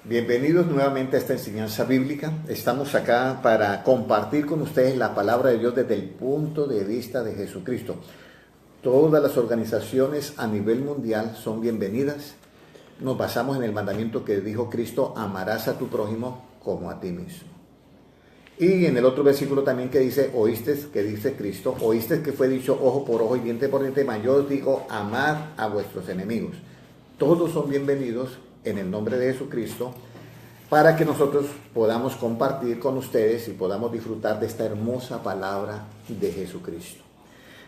Bienvenidos nuevamente a esta enseñanza bíblica. Estamos acá para compartir con ustedes la palabra de Dios desde el punto de vista de Jesucristo. Todas las organizaciones a nivel mundial son bienvenidas. Nos basamos en el mandamiento que dijo Cristo: amarás a tu prójimo como a ti mismo. Y en el otro versículo también que dice, dice Cristo, oíste que fue dicho ojo por ojo y diente por diente, mas yo os digo, amad a vuestros enemigos. Todos son bienvenidos en el nombre de Jesucristo, para que nosotros podamos compartir con ustedes y podamos disfrutar de esta hermosa palabra de Jesucristo.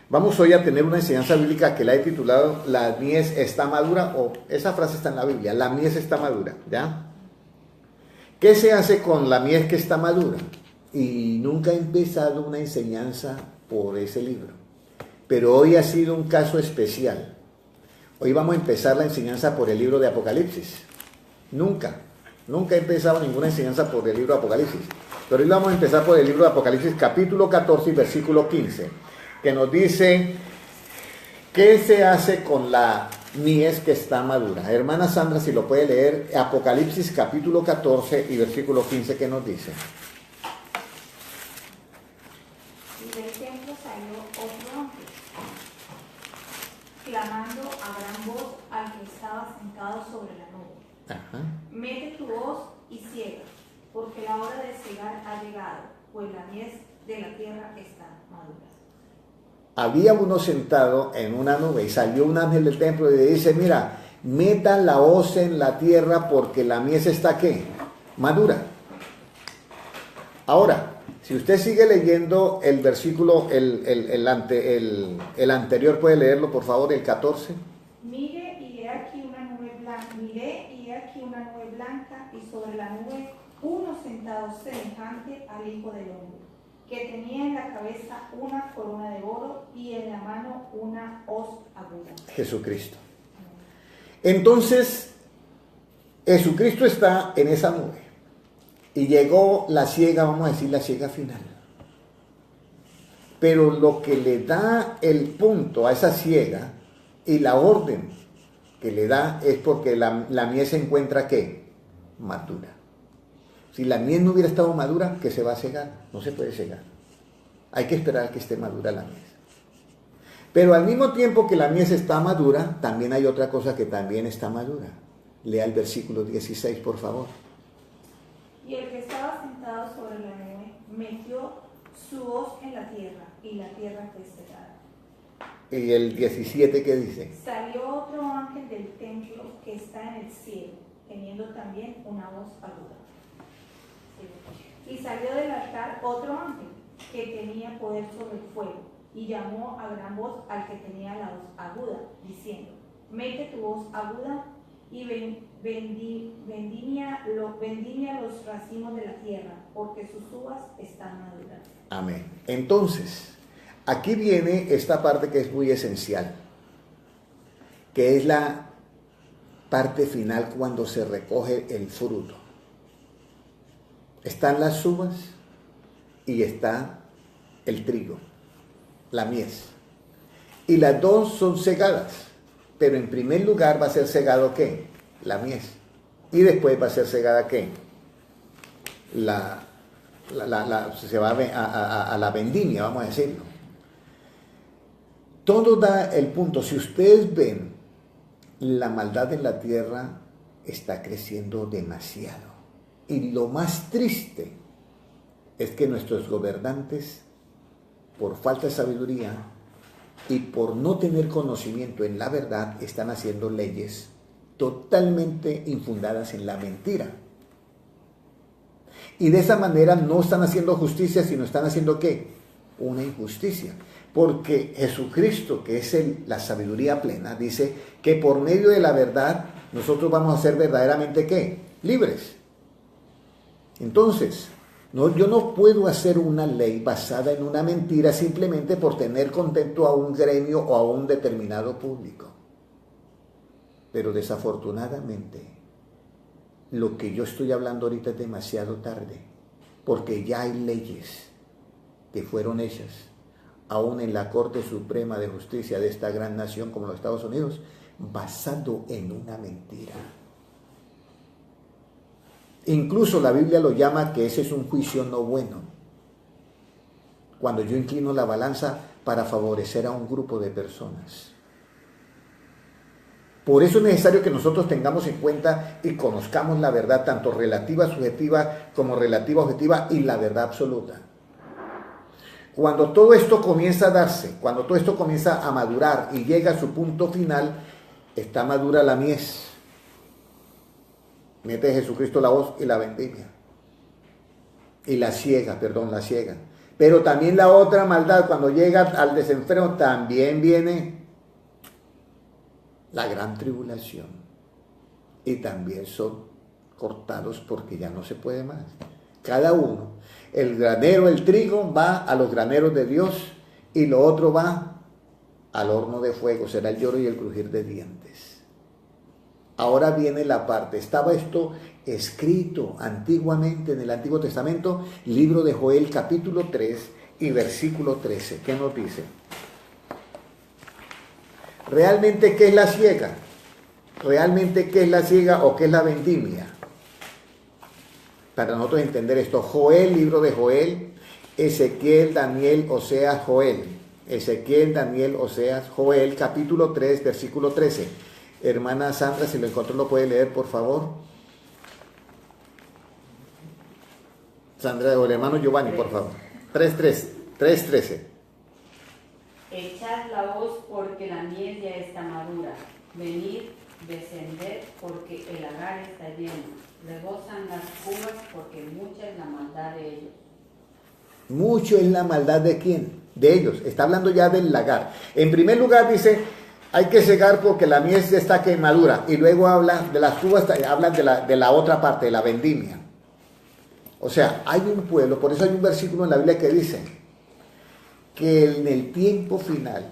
Vamos hoy a tener una enseñanza bíblica que la he titulado La mies está madura, o esa frase está en la Biblia, la mies está madura, ¿ya? ¿Qué se hace con la mies que está madura? Y nunca he empezado una enseñanza por ese libro, pero hoy ha sido un caso especial. Hoy vamos a empezar la enseñanza por el libro de Apocalipsis. Nunca he empezado ninguna enseñanza por el libro de Apocalipsis. Pero hoy vamos a empezar por el libro de Apocalipsis, capítulo 14 y versículo 15, que nos dice, ¿qué se hace con la mies que está madura? Hermana Sandra, si lo puede leer, Apocalipsis, capítulo 14 y versículo 15, ¿qué nos dice? Y del templo salió otro ángel, clamando a gran voz al que estaba sentado sobre la nube. Ajá. Mete tu voz y ciega, porque la hora de cegar ha llegado, pues la mies de la tierra está madura. Había uno sentado en una nube y salió un ángel del templo y le dice, mira, metan la hoz en la tierra porque la mies está ¿qué? Madura. Ahora, si usted sigue leyendo el versículo, el anterior, ¿puede leerlo por favor, el 14? Miré y he aquí una nube blanca y sobre la nube uno sentado semejante al Hijo del Hombre, que tenía en la cabeza una corona de oro y en la mano una hoz aguda. Jesucristo. Entonces, Jesucristo está en esa nube. Y llegó la ciega, vamos a decir la ciega final. Pero lo que le da el punto a esa ciega y la orden que le da es porque la mies se encuentra ¿qué? Madura. Si la mies no hubiera estado madura, ¿qué se va a cegar? No se puede cegar. Hay que esperar a que esté madura la mies. Pero al mismo tiempo que la mies está madura, también hay otra cosa que también está madura. Lea el versículo 16, por favor. Y el que estaba sentado sobre la nube metió su hoz en la tierra, y la tierra fue cegada. Y el 17, ¿qué dice? Salió otro ángel del templo que está en el cielo, teniendo también una hoz aguda. Y salió del altar otro ángel que tenía poder sobre el fuego, y llamó a gran voz al que tenía la hoz aguda, diciendo, mete tu hoz aguda y vendimia los racimos de la tierra, porque sus uvas están maduras. Amén. Entonces, aquí viene esta parte que es muy esencial, que es la parte final cuando se recoge el fruto. Están las uvas y está el trigo, la mies. Y las dos son cegadas, pero en primer lugar va a ser cegado ¿qué? La mies. Y después va a ser cegada ¿qué? Se va a la vendimia, vamos a decirlo. Todo da el punto. Si ustedes ven, la maldad en la tierra está creciendo demasiado. Y lo más triste es que nuestros gobernantes, por falta de sabiduría y por no tener conocimiento en la verdad, están haciendo leyes totalmente infundadas en la mentira. Y de esa manera no están haciendo justicia, sino están haciendo ¿qué? Una injusticia. Porque Jesucristo, que es la sabiduría plena, dice que por medio de la verdad nosotros vamos a ser verdaderamente ¿qué? Libres. Entonces, yo no puedo hacer una ley basada en una mentira simplemente por tener contento a un gremio o a un determinado público. Pero desafortunadamente, lo que yo estoy hablando ahorita es demasiado tarde, porque ya hay leyes que fueron hechas, aún en la Corte Suprema de Justicia de esta gran nación como los Estados Unidos, basado en una mentira. Incluso la Biblia lo llama que ese es un juicio no bueno. Cuando yo inclino la balanza para favorecer a un grupo de personas. Por eso es necesario que nosotros tengamos en cuenta y conozcamos la verdad, tanto relativa, subjetiva, como relativa, objetiva, y la verdad absoluta. Cuando todo esto comienza a darse, cuando todo esto comienza a madurar y llega a su punto final, está madura la mies. Mete Jesucristo la hoz y la vendimia. Y la ciega. Pero también la otra maldad, cuando llega al desenfreno, también viene la gran tribulación. Y también son cortados porque ya no se puede más. Cada uno. El granero, el trigo, va a los graneros de Dios y lo otro va al horno de fuego. Será el lloro y el crujir de dientes. Ahora viene la parte. Estaba esto escrito antiguamente en el Antiguo Testamento, libro de Joel, capítulo 3 y versículo 13. ¿Qué nos dice? ¿Realmente qué es la siega? ¿Realmente qué es la siega o qué es la vendimia? Para nosotros entender esto, Joel, libro de Joel, Ezequiel, Daniel, Oseas, Joel. Ezequiel, Daniel, Oseas, Joel, capítulo 3, versículo 13. Hermana Sandra, si lo encontró, lo puede leer, por favor. Sandra, o el hermano Giovanni, por favor. 3:13. Echad la hoz porque la miel ya está madura. Venid, descended porque el lagar está lleno. Rebosan las uvas porque mucha es la maldad de ellos. Mucho es la maldad de quién? De ellos. Está hablando ya del lagar. En primer lugar dice, hay que cegar porque la miel está que madura. Y luego habla de las uvas, habla de la otra parte, de la vendimia. O sea, hay un pueblo, por eso hay un versículo en la Biblia que dice que en el tiempo final,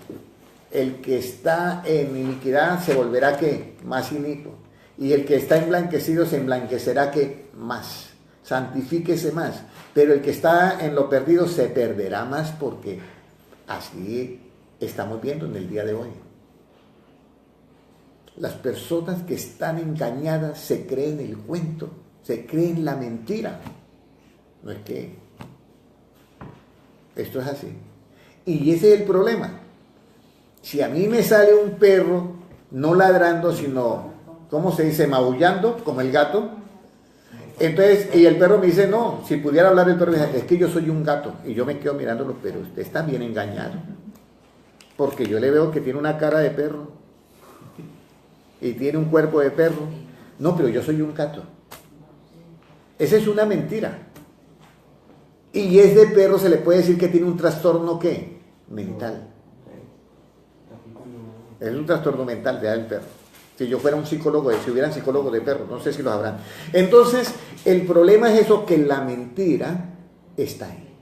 el que está en iniquidad se volverá ¿qué? Más inicuo. Y el que está emblanquecido se emblanquecerá ¿qué? Más. Santifíquese más. Pero el que está en lo perdido se perderá más, porque así estamos viendo en el día de hoy. Las personas que están engañadas se creen el cuento, se creen la mentira. No es que esto es así. Y ese es el problema. Si a mí me sale un perro no ladrando, sino, ¿cómo se dice? Maullando, como el gato. Entonces, y el perro me dice, no, si pudiera hablar el perro, me dice, es que yo soy un gato. Y yo me quedo mirándolo, pero usted está bien engañado. Porque yo le veo que tiene una cara de perro. Y tiene un cuerpo de perro. No, pero yo soy un gato. Esa es una mentira. Y es de perro, se le puede decir que tiene un trastorno, ¿qué? Mental. Es un trastorno mental de el perro. Si yo fuera un psicólogo, si hubieran psicólogos de perros, no sé si los habrán. Entonces, el problema es eso, que la mentira está ahí.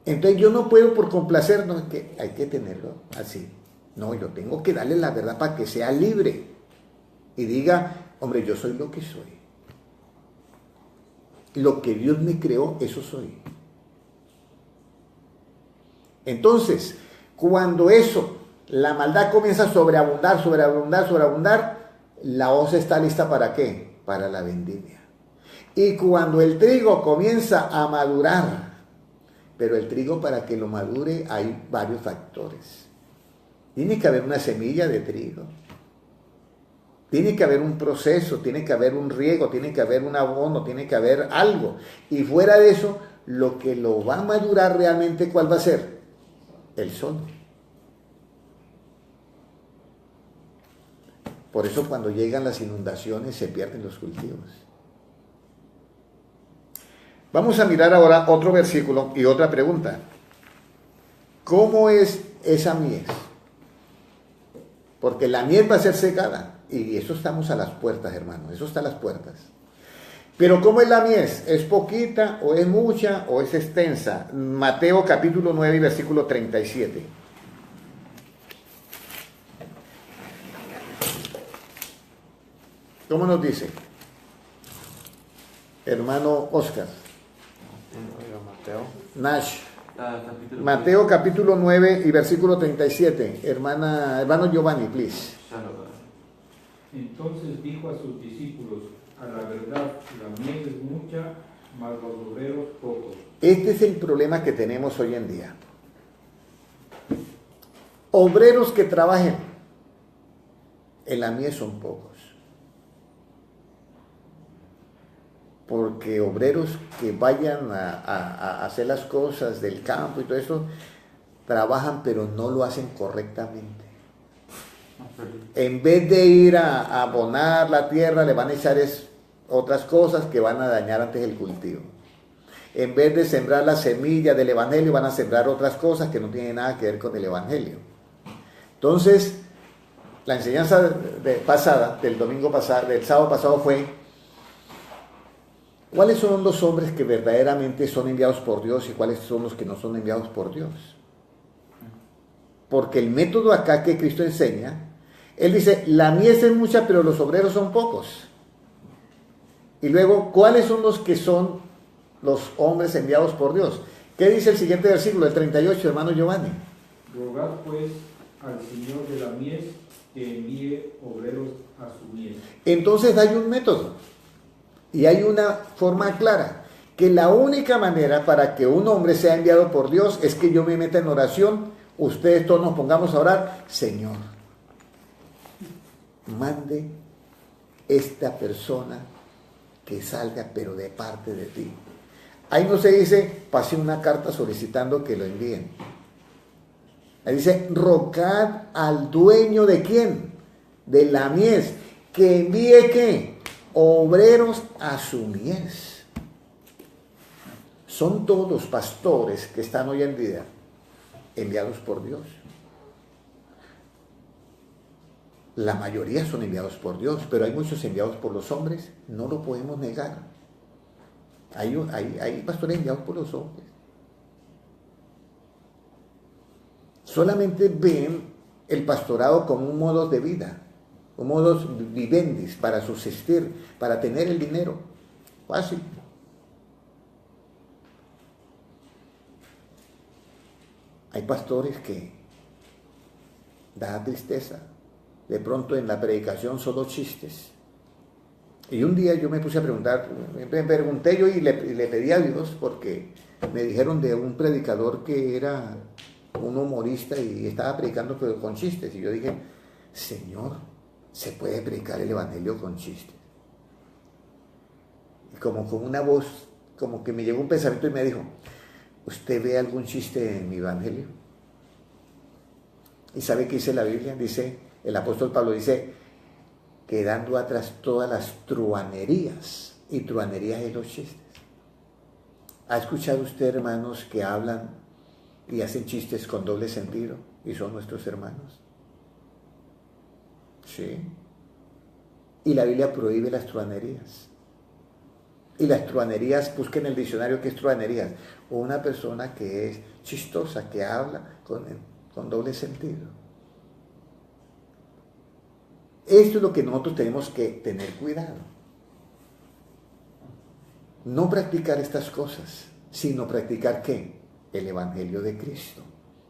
Entonces yo no puedo por complacer, no, es que hay que tenerlo así. No, yo tengo que darle la verdad para que sea libre. Y diga, hombre, yo soy lo que soy. Lo que Dios me creó, eso soy. Entonces, cuando eso, la maldad comienza a sobreabundar, la hoz está lista ¿para qué? Para la vendimia. Y cuando el trigo comienza a madurar, pero el trigo para que lo madure hay varios factores. Tiene que haber una semilla de trigo. Tiene que haber un proceso, tiene que haber un riego, tiene que haber un abono, tiene que haber algo. Y fuera de eso, lo que lo va a madurar realmente, ¿cuál va a ser? El sol. Por eso cuando llegan las inundaciones se pierden los cultivos. Vamos a mirar ahora otro versículo y otra pregunta. ¿Cómo es esa mies? Porque la mies va a ser secada. Y eso estamos a las puertas, hermano. Eso está a las puertas. Pero ¿cómo es la mies? ¿Es poquita o es mucha o es extensa? Mateo capítulo 9 y versículo 37. ¿Cómo nos dice? Hermano Oscar. Nash. Mateo capítulo 9 y versículo 37. Hermano Giovanni, please. Entonces dijo a sus discípulos, a la verdad, la mies es mucha, mas los obreros pocos. Este es el problema que tenemos hoy en día. Obreros que trabajen en la mies son pocos. Porque obreros que vayan a hacer las cosas del campo y todo eso, trabajan pero no lo hacen correctamente. En vez de ir a abonar la tierra, le van a echar otras cosas que van a dañar antes el cultivo. En vez de sembrar la semilla del evangelio, van a sembrar otras cosas que no tienen nada que ver con el evangelio. Entonces, la enseñanza pasada, del domingo pasado, del sábado pasado fue: ¿cuáles son los hombres que verdaderamente son enviados por Dios y cuáles son los que no son enviados por Dios? Porque el método acá que Cristo enseña, Él dice, la mies es mucha, pero los obreros son pocos. Y luego, ¿cuáles son los que son los hombres enviados por Dios? ¿Qué dice el siguiente versículo, el 38, hermano Giovanni? Rogad pues al Señor de la mies que envíe obreros a su mies. Entonces hay un método y hay una forma clara, que la única manera para que un hombre sea enviado por Dios es que yo me meta en oración. Ustedes todos nos pongamos a orar: Señor, mande esta persona que salga, pero de parte de ti. Ahí no se dice, pase una carta solicitando que lo envíen. Ahí dice, rogad al dueño de quién, de la mies, que envíe ¿qué? Obreros a su mies. Son todos los pastores que están hoy en día enviados por Dios. La mayoría son enviados por Dios, pero hay muchos enviados por los hombres, no lo podemos negar. Hay pastores enviados por los hombres. Solamente ven el pastorado como un modo de vida, un modo vivendis para subsistir, para tener el dinero. Fácil. Hay pastores que da tristeza. De pronto en la predicación solo chistes. Y un día yo me puse a preguntar, me pregunté yo y le pedí a Dios, porque me dijeron de un predicador que era un humorista y estaba predicando pero con chistes. Y yo dije, Señor, ¿se puede predicar el evangelio con chistes? Y como con una voz, como que me llegó un pensamiento y me dijo, ¿usted ve algún chiste en mi evangelio? ¿Y sabe qué dice la Biblia? Dice, el apóstol Pablo dice, quedando atrás todas las truanerías, y truanerías es los chistes. ¿Ha escuchado usted hermanos que hablan y hacen chistes con doble sentido y son nuestros hermanos? Sí. Y la Biblia prohíbe las truanerías. Y las truanerías, busquen en el diccionario qué es truanerías. Una persona que es chistosa, que habla con doble sentido. Esto es lo que nosotros tenemos que tener cuidado. No practicar estas cosas, sino practicar ¿qué? El Evangelio de Cristo,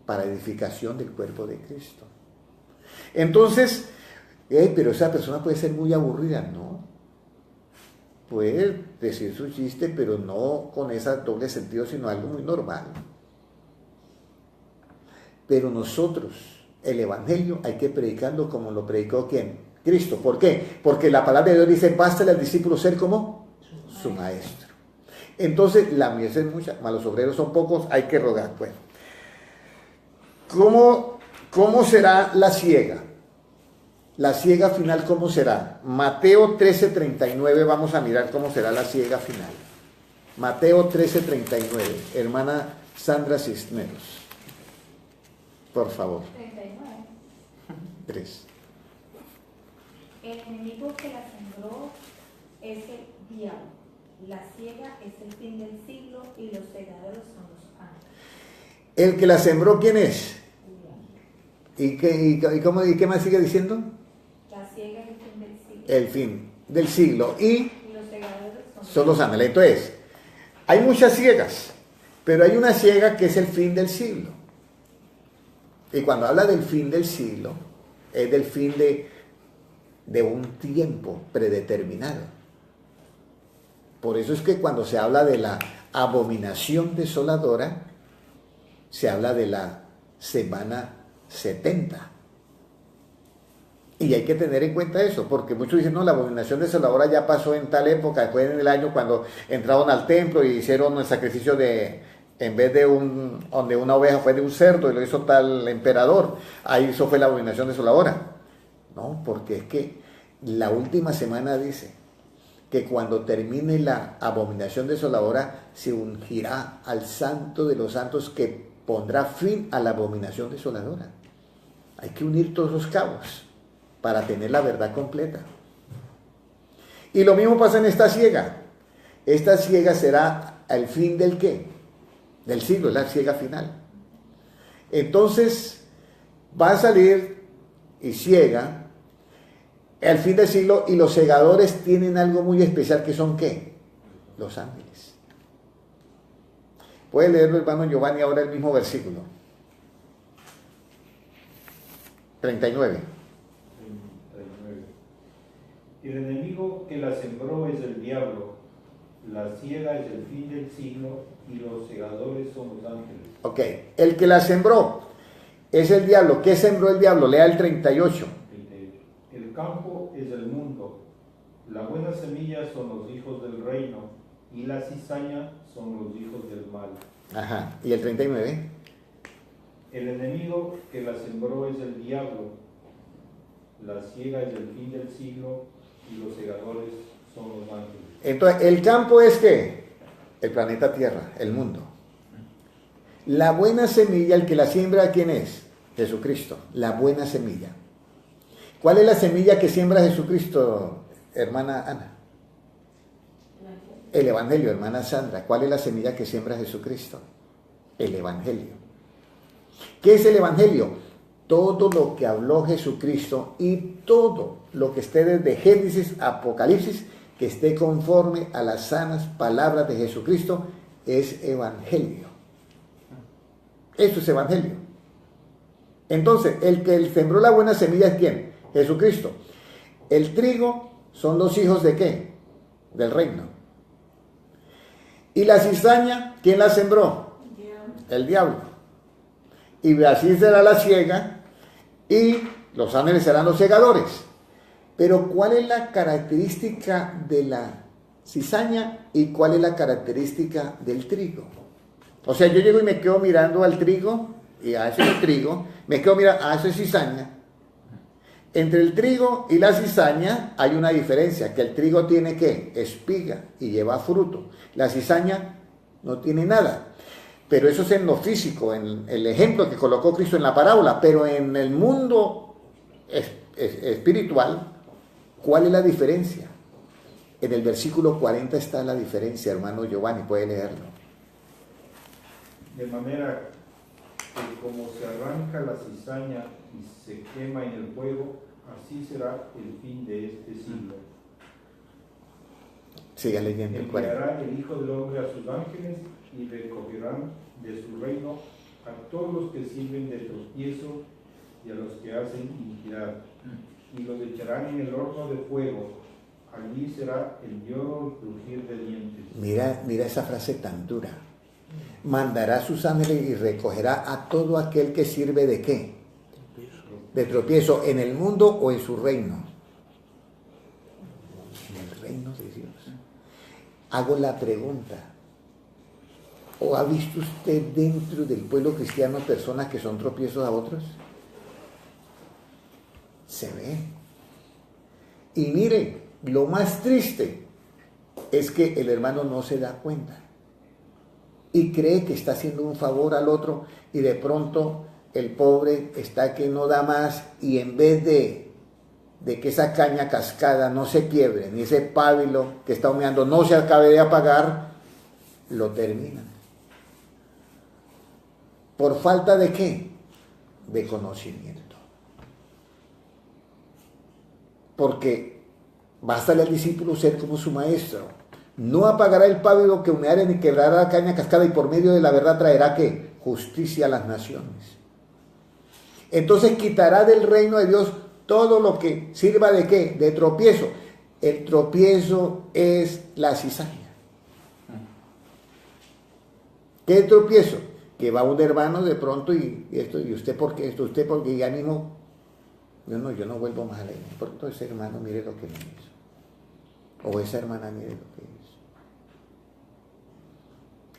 para edificación del cuerpo de Cristo. Entonces, pero esa persona puede ser muy aburrida, ¿no? Puede decir su chiste, pero no con ese doble sentido, sino algo muy normal. Pero nosotros, el Evangelio, hay que predicarlo como lo predicó ¿quién? Cristo. ¿Por qué? Porque la palabra de Dios dice, bástale al discípulo ser como su maestro. Entonces, la mies es mucha, mas los obreros son pocos, hay que rogar. Bueno, ¿cómo será la siega? La siega final, ¿cómo será? Mateo 13:39, vamos a mirar cómo será la siega final. Mateo 13:39, hermana Sandra Cisneros. Por favor. 39. 3. El enemigo que la sembró es el diablo. La siega es el fin del siglo y los segadores son los ángeles. El que la sembró, ¿quién es? ¿Y qué más sigue diciendo? La siega es el fin del siglo. El fin del siglo. Y los segadores son los ángeles. Entonces, hay muchas siegas, pero hay una siega que es el fin del siglo. Y cuando habla del fin del siglo, es del fin de un tiempo predeterminado. Por eso es que cuando se habla de la abominación desoladora, se habla de la semana 70. Y hay que tener en cuenta eso, porque muchos dicen, no, la abominación desoladora ya pasó en tal época, fue en el año cuando entraron al templo y hicieron el sacrificio de, en vez de donde una oveja fue de un cerdo y lo hizo tal emperador, ahí eso fue la abominación desoladora. No, porque es que la última semana dice que cuando termine la abominación desoladora se ungirá al santo de los santos que pondrá fin a la abominación desoladora. Hay que unir todos los cabos para tener la verdad completa. Y lo mismo pasa en esta siega. Esta siega será al fin del ¿qué? Del siglo, es la siega final. Entonces va a salir y ciega al fin del siglo, y los segadores tienen algo muy especial que son ¿qué? Los ángeles. Puede leerlo, hermano Giovanni, ahora el mismo versículo 39. El enemigo que la sembró es el diablo, la siega es el fin del siglo y los segadores son los ángeles. Ok, el que la sembró es el diablo. ¿Qué sembró el diablo? Lea el 38. El campo es el mundo, la buena semilla son los hijos del reino y la cizaña son los hijos del mal. Ajá, ¿y el 39? El enemigo que la sembró es el diablo, la siega es el fin del siglo y los segadores son los ángeles. Entonces, ¿el campo es qué? El planeta Tierra, el mundo. La buena semilla, el que la siembra, ¿quién es? Jesucristo, la buena semilla. ¿Cuál es la semilla que siembra Jesucristo, hermana Ana? El Evangelio, hermana Sandra. ¿Cuál es la semilla que siembra Jesucristo? El Evangelio. ¿Qué es el Evangelio? Todo lo que habló Jesucristo y todo lo que esté desde Génesis a Apocalipsis, que esté conforme a las sanas palabras de Jesucristo, es Evangelio. Eso es Evangelio. Entonces, el que sembró la buena semilla es ¿quién? Jesucristo. El trigo son los hijos de ¿qué? Del reino. Y la cizaña, ¿quién la sembró? El diablo. Y así será la siega, y los ángeles serán los segadores. Pero ¿cuál es la característica de la cizaña y cuál es la característica del trigo? O sea, yo llego y me quedo mirando al trigo, y a ese es el trigo, me quedo mirando, a eso es cizaña. Entre el trigo y la cizaña hay una diferencia, que el trigo tiene ¿qué? Espiga y lleva fruto. La cizaña no tiene nada. Pero eso es en lo físico, en el ejemplo que colocó Cristo en la parábola. Pero en el mundo espiritual, ¿cuál es la diferencia? En el versículo 40 está la diferencia, hermano Giovanni, puede leerlo. De manera que como se arranca la cizaña y se quema en el fuego, así será el fin de este siglo. Siga leyendo el 40. Enviará el Hijo del Hombre a sus ángeles y recogerán de su reino a todos los que sirven de tropiezo y a los que hacen iniquidad, y los echarán en el horno de fuego. Allí será el lloro y crujir de dientes. Mira esa frase tan dura. Mandará a sus ángeles y recogerá a todo aquel que sirve de ¿qué? De tropiezo, en el mundo o en su reino. En el reino de Dios. Hago la pregunta. ¿O ha visto usted dentro del pueblo cristiano personas que son tropiezos a otros? Se ve. Y mire, lo más triste es que el hermano no se da cuenta y cree que está haciendo un favor al otro, y de pronto el pobre está que no da más, y en vez de que esa caña cascada no se quiebre, ni ese pábilo que está humeando no se acabe de apagar, lo termina. ¿Por falta de qué? De conocimiento. Porque bástale al discípulo ser como su maestro. No apagará el pábilo que humeare ni quebrará la caña cascada, y por medio de la verdad traerá ¿qué? Justicia a las naciones. Entonces quitará del reino de Dios todo lo que sirva de ¿qué? De tropiezo. El tropiezo es la cizaña. ¿Qué tropiezo? Que va un hermano de pronto y esto, y usted por qué esto, usted porque ya mismo, yo no vuelvo más a la iglesia. Por tanto, ese hermano mire lo que me hizo. O esa hermana mire lo que hizo.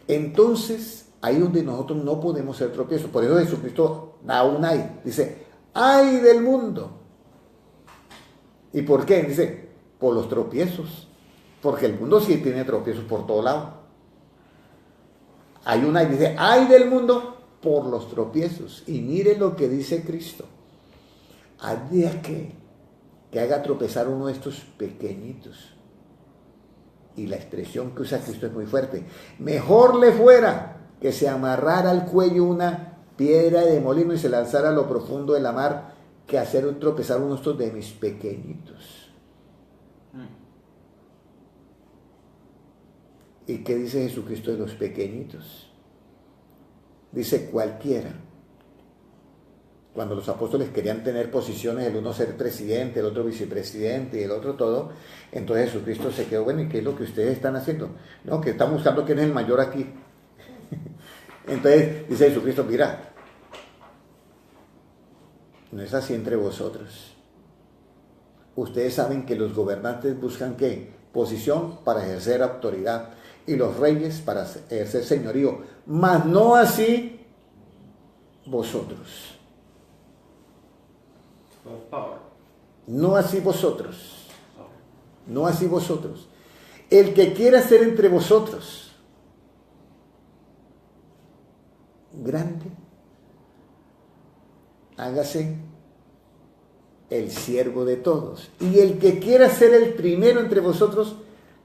Entonces, ahí donde nosotros no podemos ser tropiezos. Por eso Jesucristo da un ay. Dice, ay del mundo. ¿Y por qué? Dice, por los tropiezos. Porque el mundo sí tiene tropiezos por todo lado. Hay una y dice, ay del mundo por los tropiezos. Y mire lo que dice Cristo. Al día que haga tropezar uno de estos pequeñitos. Y la expresión que usa Cristo es muy fuerte. Mejor le fuera que se amarrara al cuello una piedra de molino y se lanzara a lo profundo de la mar que hacer tropezar uno de estos de mis pequeñitos. ¿Y qué dice Jesucristo de los pequeñitos? Dice cualquiera. Cuando los apóstoles querían tener posiciones, el uno ser presidente, el otro vicepresidente y el otro todo, entonces Jesucristo se quedó, bueno, ¿y qué es lo que ustedes están haciendo? No, que están buscando quién es el mayor aquí. Entonces dice Jesucristo, mira, no es así entre vosotros. Ustedes saben que los gobernantes buscan ¿qué? Posición para ejercer autoridad y los reyes para ejercer señorío, mas no así vosotros. No así vosotros. No así vosotros. El que quiera ser entre vosotros grande, hágase el siervo de todos. Y el que quiera ser el primero entre vosotros,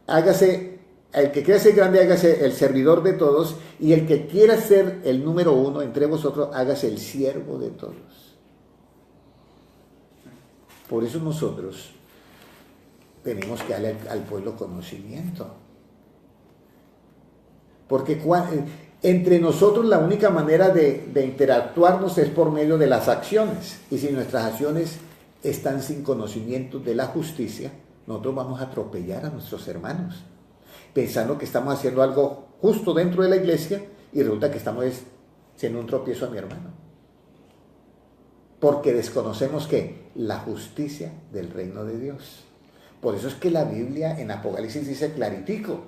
el que quiera ser grande, hágase el servidor de todos. Y el que quiera ser el número uno entre vosotros, hágase el siervo de todos. Por eso nosotros tenemos que darle al pueblo conocimiento. Porque entre nosotros la única manera de interactuarnos es por medio de las acciones. Y si nuestras acciones están sin conocimiento de la justicia, nosotros vamos a atropellar a nuestros hermanos, pensando que estamos haciendo algo justo dentro de la iglesia y resulta que estamos haciendo un tropiezo a mi hermano. Porque desconocemos que la justicia del reino de Dios. Por eso es que la Biblia en Apocalipsis dice claritico,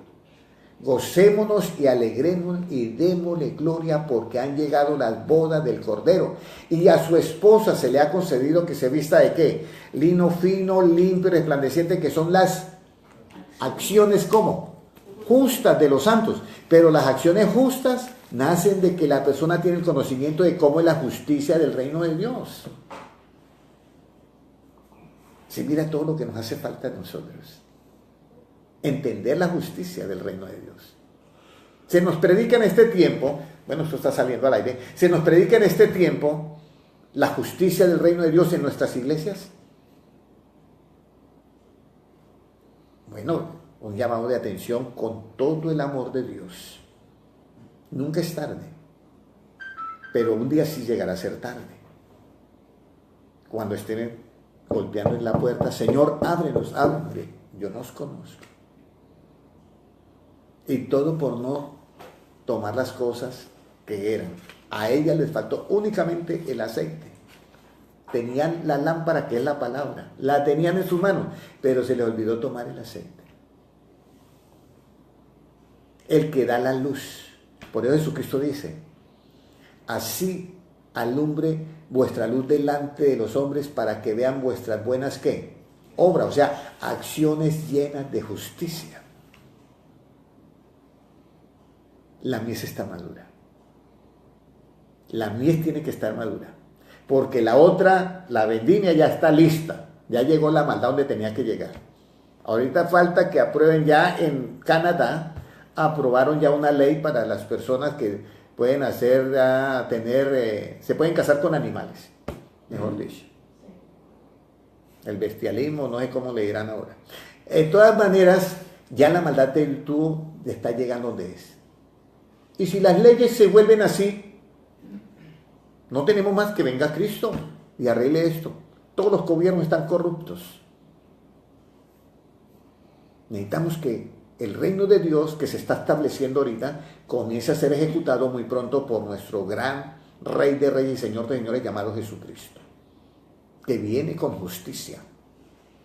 gocémonos y alegremos y démosle gloria porque han llegado las bodas del Cordero. Y a su esposa se le ha concedido que se vista de ¿qué? Lino fino, limpio, resplandeciente, que son las acciones ¿cómo? Justas de los santos. Pero las acciones justas nacen de que la persona tiene el conocimiento de cómo es la justicia del reino de Dios. Si mira todo lo que nos hace falta a nosotros. Entender la justicia del reino de Dios. Se nos predica en este tiempo, bueno, esto está saliendo al aire, se nos predica en este tiempo la justicia del reino de Dios en nuestras iglesias. Bueno, un llamado de atención con todo el amor de Dios. Nunca es tarde, pero un día sí llegará a ser tarde. Cuando estén golpeando en la puerta, Señor, ábrenos, ábreme, yo no os conozco. Y todo por no tomar las cosas que eran. A ellas les faltó únicamente el aceite. Tenían la lámpara, que es la palabra, la tenían en sus manos, pero se les olvidó tomar el aceite. El que da la luz. Por eso Jesucristo dice, así alumbre vuestra luz delante de los hombres para que vean vuestras buenas ¿qué? Obras, o sea, acciones llenas de justicia. La mies está madura. La mies tiene que estar madura. Porque la otra, la vendimia, ya está lista. Ya llegó la maldad donde tenía que llegar. Ahorita falta que aprueben ya en Canadá. Aprobaron ya una ley para las personas que pueden se pueden casar con animales, mejor dicho. El bestialismo, no sé cómo le dirán ahora. De todas maneras, ya la maldad del tú está llegando donde es. Y si las leyes se vuelven así, no tenemos más que venga Cristo y arregle esto. Todos los gobiernos están corruptos. Necesitamos que el reino de Dios que se está estableciendo ahorita comience a ser ejecutado muy pronto por nuestro gran Rey de Reyes y Señor de Señores llamado Jesucristo, que viene con justicia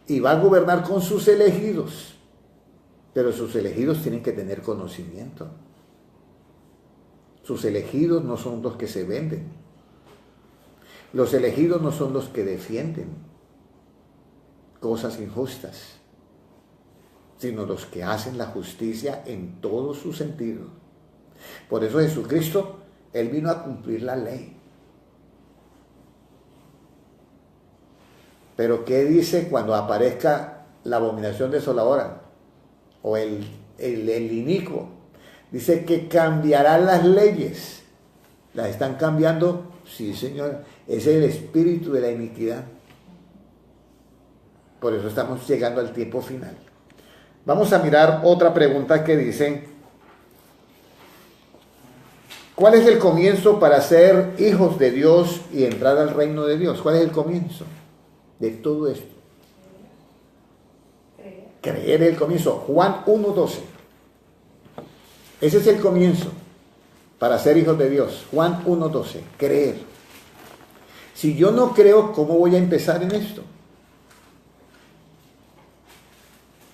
y va a gobernar con sus elegidos. Pero sus elegidos tienen que tener conocimiento. Sus elegidos no son los que se venden. Los elegidos no son los que defienden cosas injustas, sino los que hacen la justicia en todo su sentido. Por eso Jesucristo, Él vino a cumplir la ley. Pero ¿qué dice cuando aparezca la abominación desoladora o el inicuo? Dice que cambiarán las leyes. ¿Las están cambiando? Sí, Señor. Ese es el espíritu de la iniquidad. Por eso estamos llegando al tiempo final. Vamos a mirar otra pregunta que dice: ¿cuál es el comienzo para ser hijos de Dios y entrar al reino de Dios? ¿Cuál es el comienzo de todo esto? Creer es el comienzo. Juan 1:12. Ese es el comienzo para ser hijos de Dios. Juan 1:12. Creer. Si yo no creo, ¿cómo voy a empezar en esto?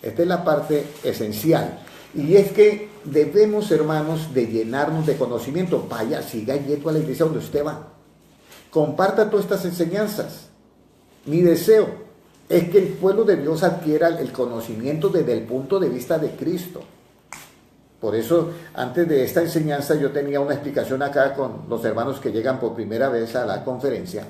Esta es la parte esencial. Y es que debemos, hermanos, de llenarnos de conocimiento. Vaya, siga yendo a la iglesia donde usted va. Comparta todas estas enseñanzas. Mi deseo es que el pueblo de Dios adquiera el conocimiento desde el punto de vista de Cristo. Por eso, antes de esta enseñanza, yo tenía una explicación acá con los hermanos que llegan por primera vez a la conferencia.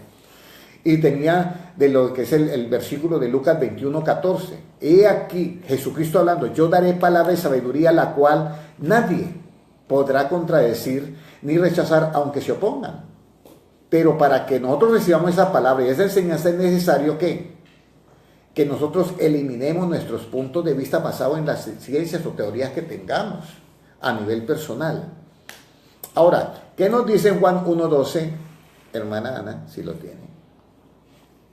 Y tenía de lo que es el versículo de Lucas 21:14. He aquí, Jesucristo hablando: yo daré palabra de sabiduría, la cual nadie podrá contradecir ni rechazar, aunque se opongan. Pero para que nosotros recibamos esa palabra y esa enseñanza, es necesario que nosotros eliminemos nuestros puntos de vista basados en las ciencias o teorías que tengamos a nivel personal. Ahora, ¿qué nos dice en Juan 1:12? Hermana Ana, si lo tiene.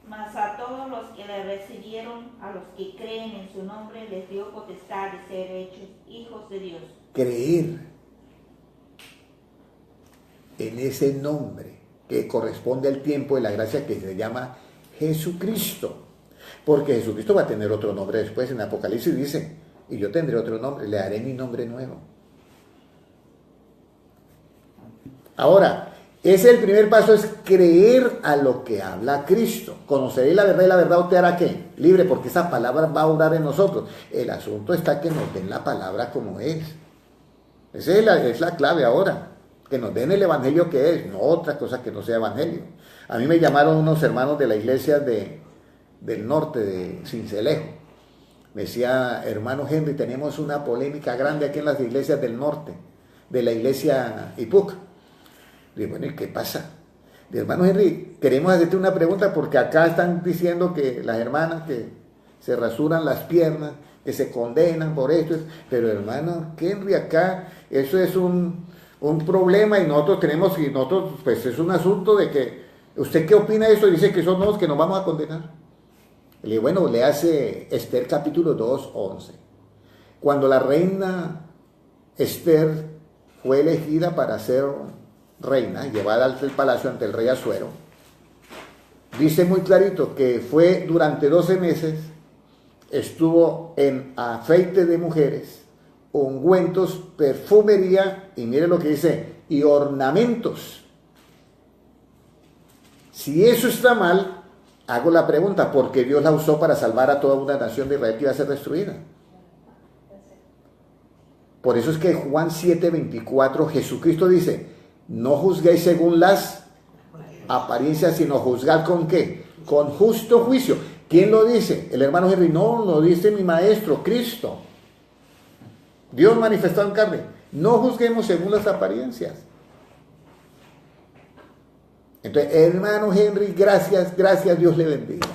Mas a todos los que le recibieron, a los que creen en su nombre, les dio potestad de ser hechos hijos de Dios. Creer en ese nombre que corresponde al tiempo de la gracia, que se llama Jesucristo. Porque Jesucristo va a tener otro nombre después. En Apocalipsis dice: y yo tendré otro nombre, le daré mi nombre nuevo. Ahora, ese es el primer paso, es creer a lo que habla Cristo. Conoceréis la verdad y la verdad os te hará ¿qué? Libre, porque esa palabra va a obrar en nosotros. El asunto está que nos den la palabra como es. Esa es la clave ahora. Que nos den el evangelio que es, no otra cosa que no sea evangelio. A mí me llamaron unos hermanos de la iglesia del norte, de Cincelejo. Me decía: hermano Henry, tenemos una polémica grande aquí en las iglesias del norte, de la iglesia Ipuc. Le digo: bueno, ¿y qué pasa? Le digo: hermano Henry, queremos hacerte una pregunta, porque acá están diciendo que las hermanas que se rasuran las piernas, que se condenan por esto. Pero hermano Henry, acá eso es un problema, y nosotros pues es un asunto de que, ¿usted qué opina de eso? Y dice que son los que nos vamos a condenar. Le digo: bueno, le hace Esther capítulo 2:11. Cuando la reina Esther fue elegida para ser reina, llevada al palacio ante el rey Asuero, dice muy clarito que fue durante 12 meses, estuvo en aceite de mujeres, ungüentos, perfumería, y mire lo que dice, y ornamentos. Si eso está mal, hago la pregunta: ¿por qué Dios la usó para salvar a toda una nación de Israel que iba a ser destruida? Por eso es que Juan 7:24, Jesucristo dice: no juzguéis según las apariencias, sino juzgad ¿con qué? Con justo juicio. ¿Quién lo dice? El hermano Henry. No, lo dice mi maestro, Cristo. Dios manifestado en carne. No juzguemos según las apariencias. Entonces, hermano Henry, gracias, Dios le bendiga.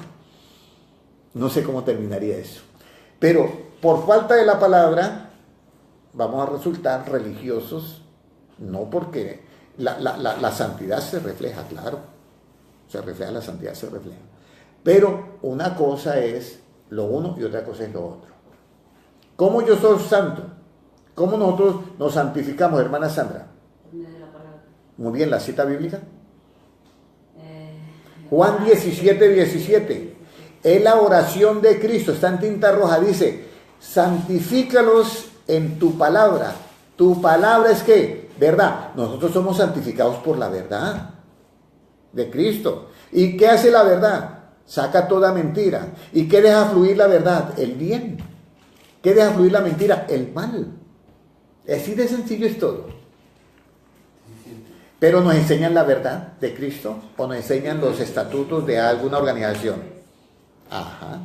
No sé cómo terminaría eso. Pero por falta de la palabra, vamos a resultar religiosos, no porque la santidad se refleja, claro. Se refleja, la santidad se refleja. Pero una cosa es lo uno y otra cosa es lo otro. ¿Cómo yo soy santo? ¿Cómo nosotros nos santificamos, hermana Sandra? Por medio de la palabra. Muy bien, la cita bíblica. Juan 17:17. Es la oración de Cristo, está en tinta roja, dice, santifícalos en tu palabra. Tu palabra es ¿qué? Verdad. Nosotros somos santificados por la verdad de Cristo. ¿Y qué hace la verdad? Saca toda mentira. ¿Y qué deja fluir la verdad? El bien. ¿Qué deja fluir la mentira? El mal. Así de sencillo es todo. Pero nos enseñan la verdad de Cristo o nos enseñan los estatutos de alguna organización. Ajá.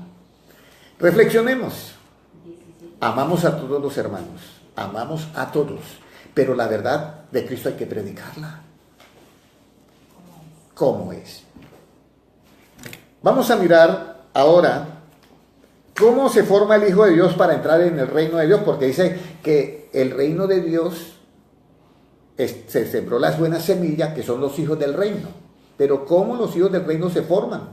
Reflexionemos. Amamos a todos los hermanos. Amamos a todos. Pero la verdad de Cristo hay que predicarla. ¿Cómo es? Vamos a mirar ahora cómo se forma el Hijo de Dios para entrar en el reino de Dios, porque dice que el reino de Dios se sembró las buenas semillas, que son los hijos del reino. Pero ¿cómo los hijos del reino se forman?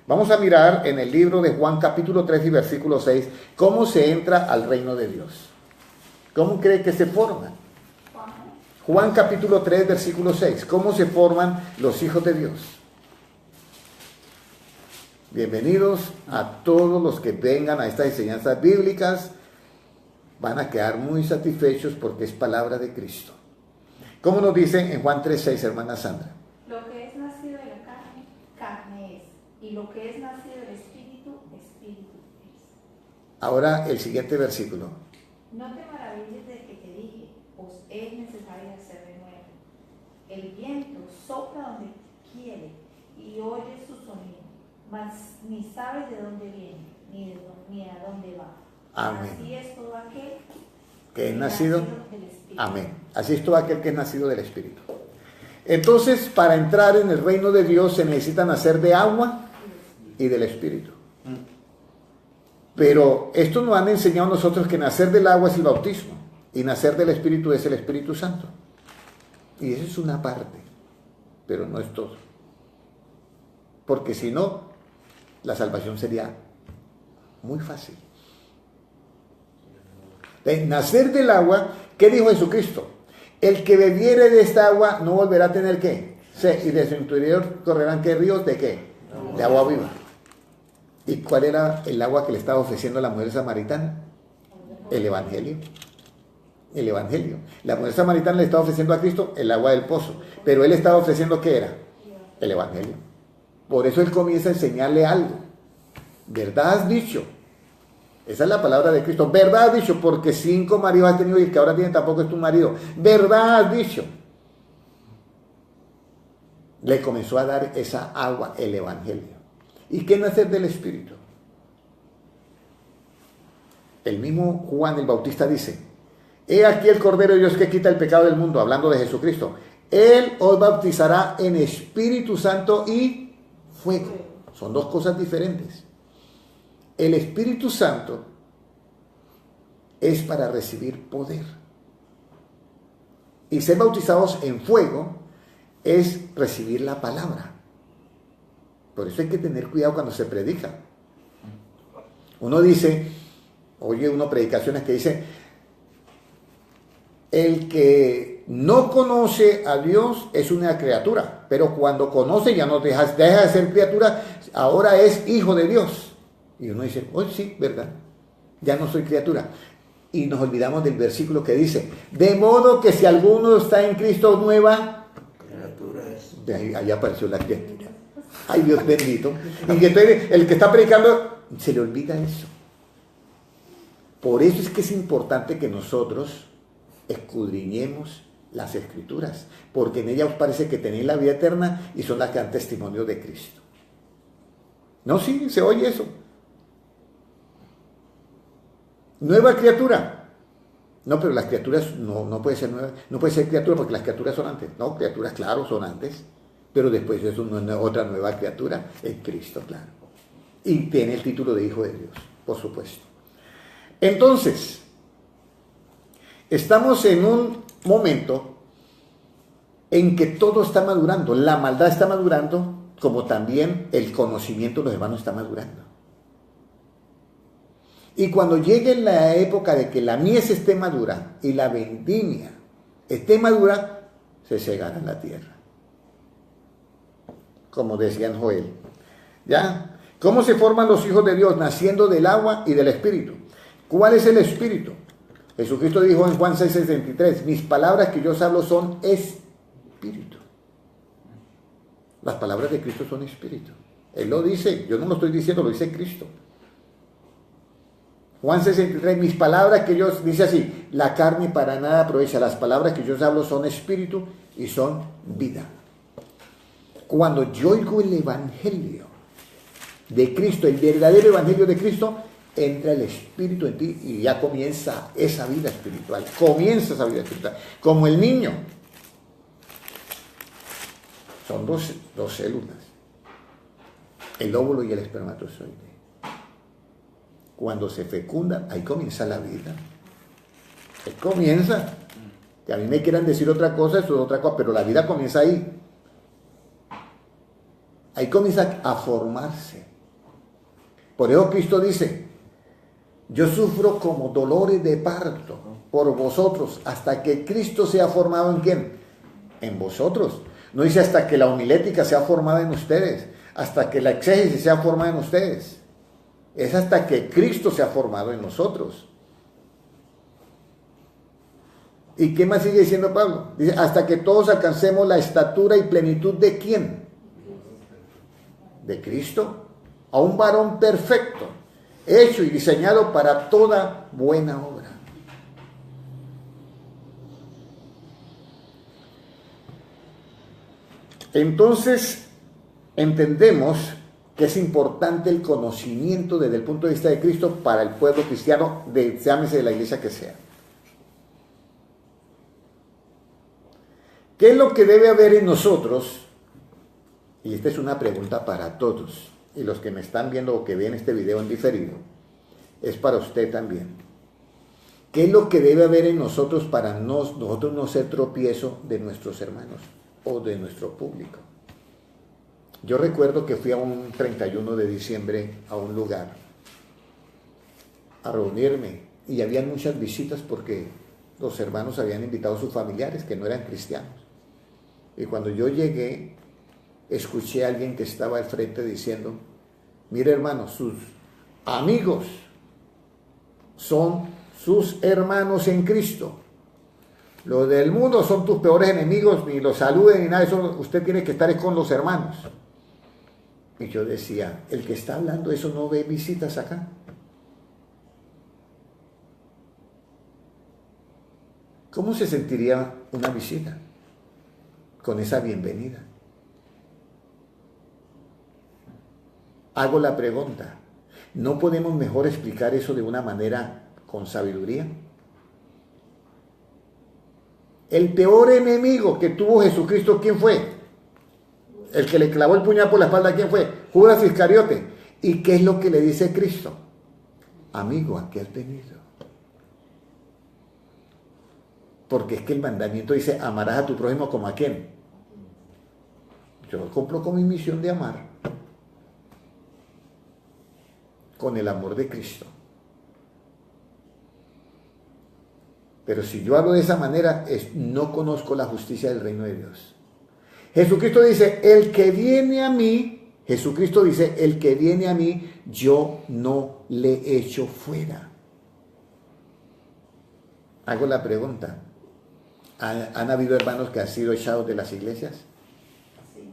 Vamos a mirar en el libro de Juan capítulo 3 y versículo 6, cómo se entra al reino de Dios. ¿Cómo cree que se forman? Juan capítulo 3 versículo 6, ¿cómo se forman los hijos de Dios? Bienvenidos a todos los que vengan a estas enseñanzas bíblicas. Van a quedar muy satisfechos porque es palabra de Cristo. ¿Cómo nos dice en Juan 3:6, hermana Sandra? Lo que es nacido de la carne, carne es. Y lo que es nacido del Espíritu, Espíritu es. Ahora el siguiente versículo. No te maravilles de que te dije, pues es necesario hacer de nuevo. El viento sopla donde quiere y oye su sonido, mas ni sabes de dónde viene, ni a dónde va. Amén. Así es todo aquel Que es nacido del Espíritu. Amén. Así es todo aquel que es nacido del Espíritu. Entonces, para entrar en el reino de Dios se necesita nacer de agua y del Espíritu. Pero esto nos han enseñado a nosotros que nacer del agua es el bautismo y nacer del Espíritu es el Espíritu Santo. Y eso es una parte, pero no es todo. Porque si no, la salvación sería muy fácil. De nacer del agua, ¿qué dijo Jesucristo? El que bebiere de esta agua no volverá a tener ¿qué? Sed, y de su interior correrán ¿qué ríos? ¿De qué? De agua viva. ¿Y cuál era el agua que le estaba ofreciendo la mujer samaritana? El Evangelio. El Evangelio. La mujer samaritana le estaba ofreciendo a Cristo el agua del pozo, pero él estaba ofreciendo ¿qué era? El Evangelio. Por eso él comienza a enseñarle algo. ¿Verdad has dicho? Esa es la palabra de Cristo. ¿Verdad has dicho? Porque 5 maridos has tenido y el que ahora tiene tampoco es tu marido. ¿Verdad has dicho? Le comenzó a dar esa agua, el Evangelio. ¿Y qué nacer del Espíritu? El mismo Juan el Bautista dice: he aquí el Cordero de Dios que quita el pecado del mundo, hablando de Jesucristo. Él os bautizará en Espíritu Santo y fuego. Son dos cosas diferentes. El Espíritu Santo es para recibir poder. Y ser bautizados en fuego es recibir la palabra. Por eso hay que tener cuidado cuando se predica. Uno dice, oye uno predicaciones que dice, el que no conoce a Dios es una criatura, pero cuando conoce ya no deja de ser criatura, ahora es hijo de Dios. Y uno dice, oye sí, ¿verdad? Ya no soy criatura. Y nos olvidamos del versículo que dice, de modo que si alguno está en Cristo, nueva criatura es. De ahí apareció la criatura. Ay, Dios bendito. Y que entonces el que está predicando se le olvida eso. Por eso es que es importante que nosotros escudriñemos las Escrituras, porque en ellas os parece que tenéis la vida eterna y son las que dan testimonio de Cristo. No, sí, se oye eso. Nueva criatura. No, pero las criaturas no puede ser nueva, no puede ser criatura porque las criaturas son antes. No, criaturas, claro, son antes. Pero después eso no es otra nueva criatura, es Cristo, claro. Y tiene el título de Hijo de Dios, por supuesto. Entonces, estamos en un momento en que todo está madurando. La maldad está madurando, como también el conocimiento de los hermanos está madurando. Y cuando llegue la época de que la mies esté madura y la vendimia esté madura, se cegará la tierra. Como decía en Joel. ¿Ya? ¿Cómo se forman los hijos de Dios? Naciendo del agua y del Espíritu. ¿Cuál es el Espíritu? Jesucristo dijo en Juan 6:63, mis palabras que yo os hablo son Espíritu. Las palabras de Cristo son Espíritu. Él lo dice, yo no lo estoy diciendo, lo dice Cristo. Juan 6:63, mis palabras que yo, dice así, la carne para nada aprovecha, las palabras que yo os hablo son Espíritu y son vida. Cuando yo oigo el Evangelio de Cristo, el verdadero Evangelio de Cristo, entra el Espíritu en ti y ya comienza esa vida espiritual. Comienza esa vida espiritual. Como el niño. Son dos células. El óvulo y el espermatozoide. Cuando se fecundan, ahí comienza la vida. Ahí comienza. Que a mí me quieran decir otra cosa, eso es otra cosa, pero la vida comienza ahí. Ahí comienza a formarse. Por eso Cristo dice, yo sufro como dolores de parto por vosotros, hasta que Cristo sea formado ¿en quién? En vosotros. No dice hasta que la homilética sea formada en ustedes, hasta que la exégesis sea formada en ustedes. Es hasta que Cristo sea formado en nosotros. ¿Y qué más sigue diciendo Pablo? Dice, hasta que todos alcancemos la estatura y plenitud ¿de quién? De Cristo, a un varón perfecto, hecho y diseñado para toda buena obra. Entonces, entendemos que es importante el conocimiento desde el punto de vista de Cristo para el pueblo cristiano, llámese de la iglesia que sea. ¿Qué es lo que debe haber en nosotros? Y esta es una pregunta para todos, y los que me están viendo o que ven este video en diferido, es para usted también. ¿Qué es lo que debe haber en nosotros para nosotros no ser tropiezo de nuestros hermanos o de nuestro público? Yo recuerdo que fui a un 31 de diciembre a un lugar a reunirme y habían muchas visitas porque los hermanos habían invitado a sus familiares que no eran cristianos. Y cuando yo llegué, escuché a alguien que estaba al frente diciendo, mire hermano, sus amigos son sus hermanos en Cristo. Los del mundo son tus peores enemigos, ni los saluden ni nada de eso, usted tiene que estar con los hermanos. Y yo decía, el que está hablando eso no ve visitas acá. ¿Cómo se sentiría una visita con esa bienvenida? Hago la pregunta, ¿no podemos mejor explicar eso de una manera con sabiduría? El peor enemigo que tuvo Jesucristo, ¿quién fue? El que le clavó el puñal por la espalda, ¿quién fue? Judas Iscariote. ¿Y qué es lo que le dice Cristo? Amigo, ¿a qué has venido? Porque es que el mandamiento dice, amarás a tu prójimo como a quién. Yo cumplo con mi misión de amar. Con el amor de Cristo. Pero si yo hablo de esa manera, no conozco la justicia del reino de Dios. Jesucristo dice, el que viene a mí, Jesucristo dice, el que viene a mí, yo no le echo fuera. Hago la pregunta, ¿han habido hermanos que han sido echados de las iglesias? Sí.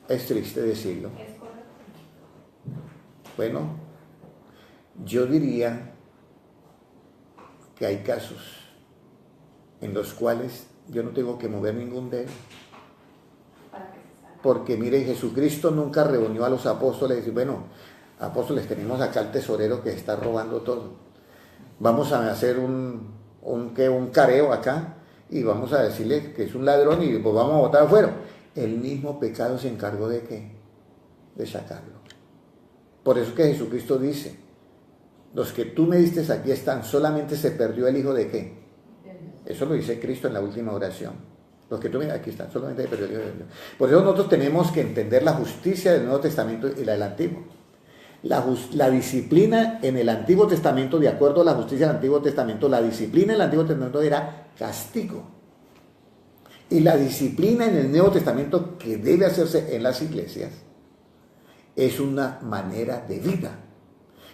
Es triste decirlo. Bueno, yo diría que hay casos en los cuales yo no tengo que mover ningún dedo. Porque mire, Jesucristo nunca reunió a los apóstoles y dijo, bueno, apóstoles, tenemos acá al tesorero que está robando todo. Vamos a hacer un careo acá y vamos a decirle que es un ladrón y pues vamos a botar afuera. El mismo pecado se encargó de ¿qué? De sacarlo. Por eso que Jesucristo dice, los que tú me diste aquí están, solamente se perdió el hijo de ¿qué? Eso lo dice Cristo en la última oración. Los que tú miras, aquí están, solamente hay periódicos. Por eso nosotros tenemos que entender la justicia del Nuevo Testamento y la del Antiguo. La disciplina en el Antiguo Testamento, de acuerdo a la justicia del Antiguo Testamento, la disciplina en el Antiguo Testamento era castigo. Y la disciplina en el Nuevo Testamento que debe hacerse en las iglesias es una manera de vida.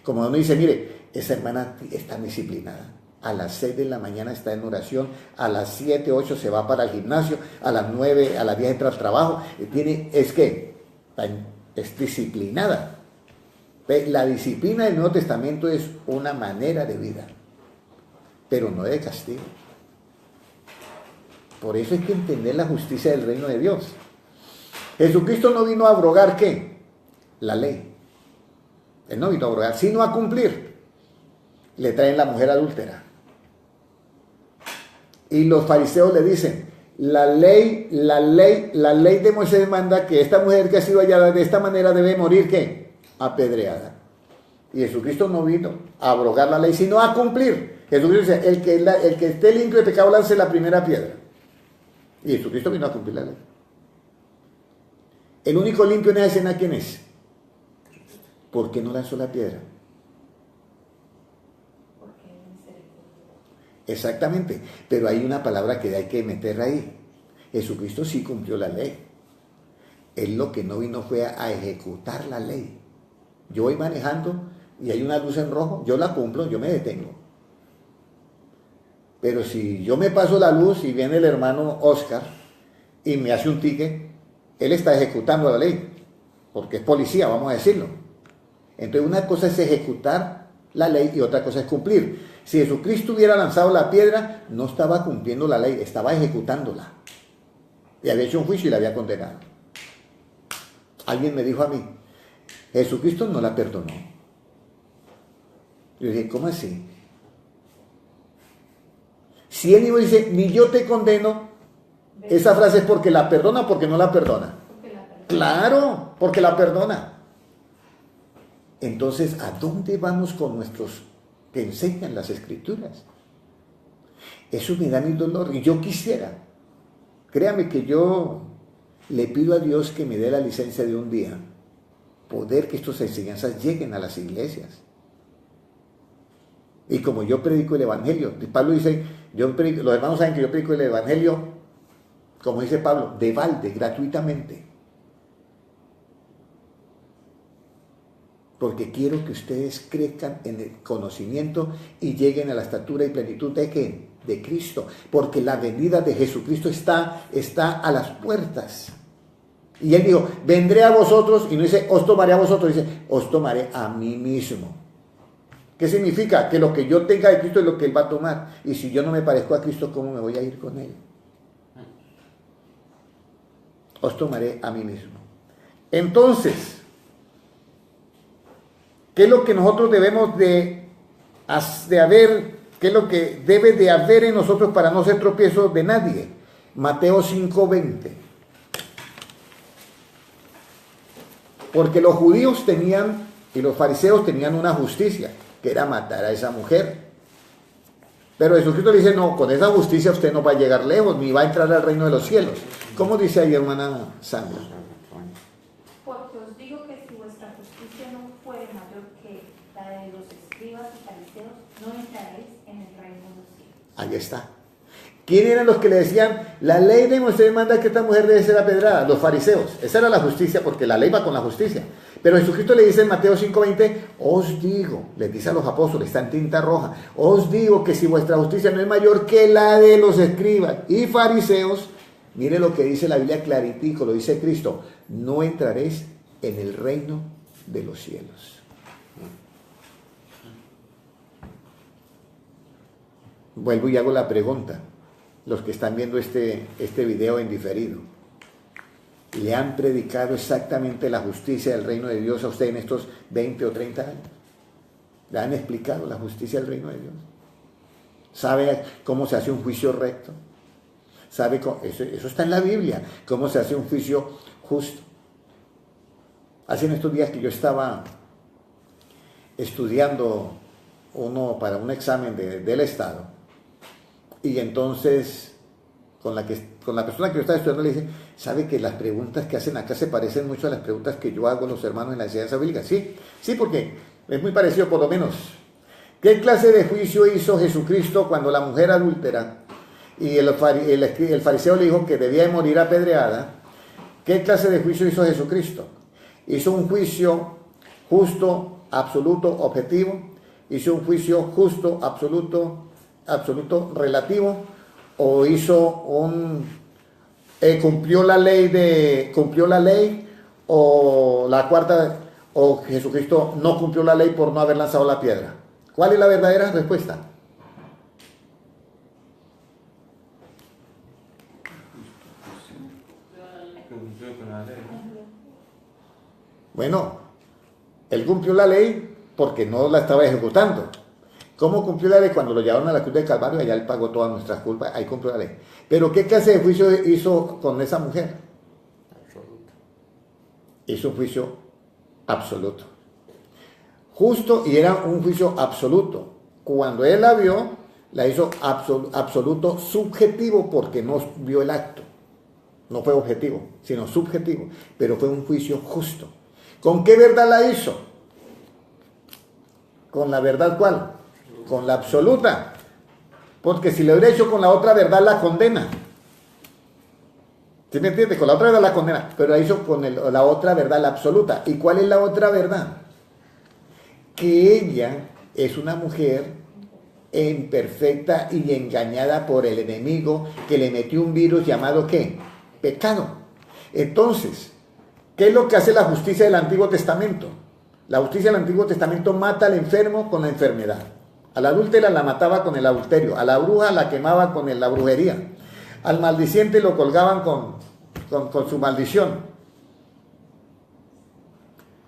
Como uno dice, mire, esa hermana está disciplinada. A las 6 de la mañana está en oración, a las 7, 8 se va para el gimnasio, a las 9, a las 10 entra al trabajo. Es disciplinada. La disciplina del Nuevo Testamento es una manera de vida, pero no de castigo. Por eso hay que entender la justicia del reino de Dios. Jesucristo no vino a abrogar ¿qué? La ley. Él no vino a abrogar, sino a cumplir. Le traen la mujer adúltera. Y los fariseos le dicen, la ley de Moisés manda que esta mujer que ha sido hallada de esta manera debe morir ¿qué? Apedreada. Y Jesucristo no vino a abrogar la ley, sino a cumplir. Jesucristo dice, el que esté limpio de pecado lance la primera piedra. Y Jesucristo vino a cumplir la ley. El único limpio en esa escena, ¿quién es? ¿Por qué no lanzó la piedra? Exactamente, pero hay una palabra que hay que meter ahí. Jesucristo sí cumplió la ley. Él lo que no vino fue a ejecutar la ley. Yo voy manejando y hay una luz en rojo, yo la cumplo, yo me detengo. Pero si yo me paso la luz y viene el hermano Oscar y me hace un ticket, él está ejecutando la ley, porque es policía, vamos a decirlo. Entonces una cosa es ejecutar la ley y otra cosa es cumplir. Si Jesucristo hubiera lanzado la piedra, no estaba cumpliendo la ley, estaba ejecutándola. Y había hecho un juicio y la había condenado. Alguien me dijo a mí, Jesucristo no la perdonó. Yo dije, ¿cómo así? Si él mismo dice, ni yo te condeno, esa frase es porque la perdona o porque no la perdona. Claro, porque la perdona. Entonces, ¿a dónde vamos con nuestros que enseñan las Escrituras? Eso me da mi dolor y yo quisiera, créame que yo le pido a Dios que me dé la licencia de un día poder que estas enseñanzas lleguen a las iglesias. Y como yo predico el Evangelio, Pablo dice, los hermanos saben que yo predico el Evangelio, como dice Pablo, de balde, gratuitamente. Porque quiero que ustedes crezcan en el conocimiento y lleguen a la estatura y plenitud ¿de qué? De Cristo. Porque la venida de Jesucristo está a las puertas. Y él dijo, vendré a vosotros, y no dice, os tomaré a vosotros, dice, os tomaré a mí mismo. ¿Qué significa? Que lo que yo tenga de Cristo es lo que él va a tomar. Y si yo no me parezco a Cristo, ¿cómo me voy a ir con él? Os tomaré a mí mismo. Entonces, ¿qué es lo que nosotros debemos de haber? ¿Qué es lo que debe de haber en nosotros para no ser tropiezo de nadie? Mateo 5:20. Porque los judíos tenían y los fariseos tenían una justicia, que era matar a esa mujer. Pero Jesucristo le dice, no, con esa justicia usted no va a llegar lejos, ni va a entrar al reino de los cielos. ¿Cómo dice ahí, hermana Sandra? Porque os digo que si vuestra justicia no fuere mayor que la de los escribas y fariseos, no entraréis en el reino de los cielos. Ahí está. ¿Quién eran los que le decían, la ley de Moisés manda que esta mujer debe ser apedrada? Los fariseos. Esa era la justicia, porque la ley va con la justicia. Pero Jesucristo le dice en Mateo 5:20, os digo, les dice a los apóstoles, está en tinta roja, os digo que si vuestra justicia no es mayor que la de los escribas y fariseos, mire lo que dice la Biblia claritico, lo dice Cristo, no entraréis en el reino de los cielos. Vuelvo y hago la pregunta, los que están viendo este video en diferido, ¿le han predicado exactamente la justicia del reino de Dios a usted en estos 20 o 30 años? ¿Le han explicado la justicia del reino de Dios? ¿Sabe cómo se hace un juicio recto? ¿Sabe cómo? Eso está en la Biblia, cómo se hace un juicio justo. Hace en estos días que yo estaba estudiando para un examen del Estado, y entonces con la persona que yo estaba estudiando, le dije, ¿sabe que las preguntas que hacen acá se parecen mucho a las preguntas que yo hago a los hermanos en la enseñanza bíblica? Sí, porque es muy parecido por lo menos. ¿Qué clase de juicio hizo Jesucristo cuando la mujer adúltera y el fariseo le dijo que debía de morir apedreada? ¿Qué clase de juicio hizo Jesucristo? Hizo un juicio justo, absoluto, objetivo. Hizo un juicio justo, absoluto, relativo. O hizo cumplió la ley, o Jesucristo no cumplió la ley por no haber lanzado la piedra. ¿Cuál es la verdadera respuesta? Bueno, él cumplió la ley porque no la estaba ejecutando. ¿Cómo cumplió la ley? Cuando lo llevaron a la cruz del Calvario, allá él pagó todas nuestras culpas, ahí cumplió la ley. Pero ¿qué clase de juicio hizo con esa mujer? Absoluto. Hizo un juicio absoluto. Justo, y era un juicio absoluto. Cuando él la vio, la hizo absoluto subjetivo porque no vio el acto. No fue objetivo, sino subjetivo. Pero fue un juicio justo. ¿Con qué verdad la hizo? ¿Con la verdad cuál? Con la absoluta. Porque si le hubiera hecho con la otra verdad, la condena. ¿Sí me entiendes? Con la otra verdad la condena. Pero la hizo con la otra verdad, la absoluta. ¿Y cuál es la otra verdad? Que ella es una mujer imperfecta y engañada por el enemigo que le metió un virus llamado ¿qué? Pecado. Entonces, ¿qué es lo que hace la justicia del Antiguo Testamento? La justicia del Antiguo Testamento mata al enfermo con la enfermedad. A la adúltera la mataba con el adulterio. A la bruja la quemaba con la brujería. Al maldiciente lo colgaban con su maldición.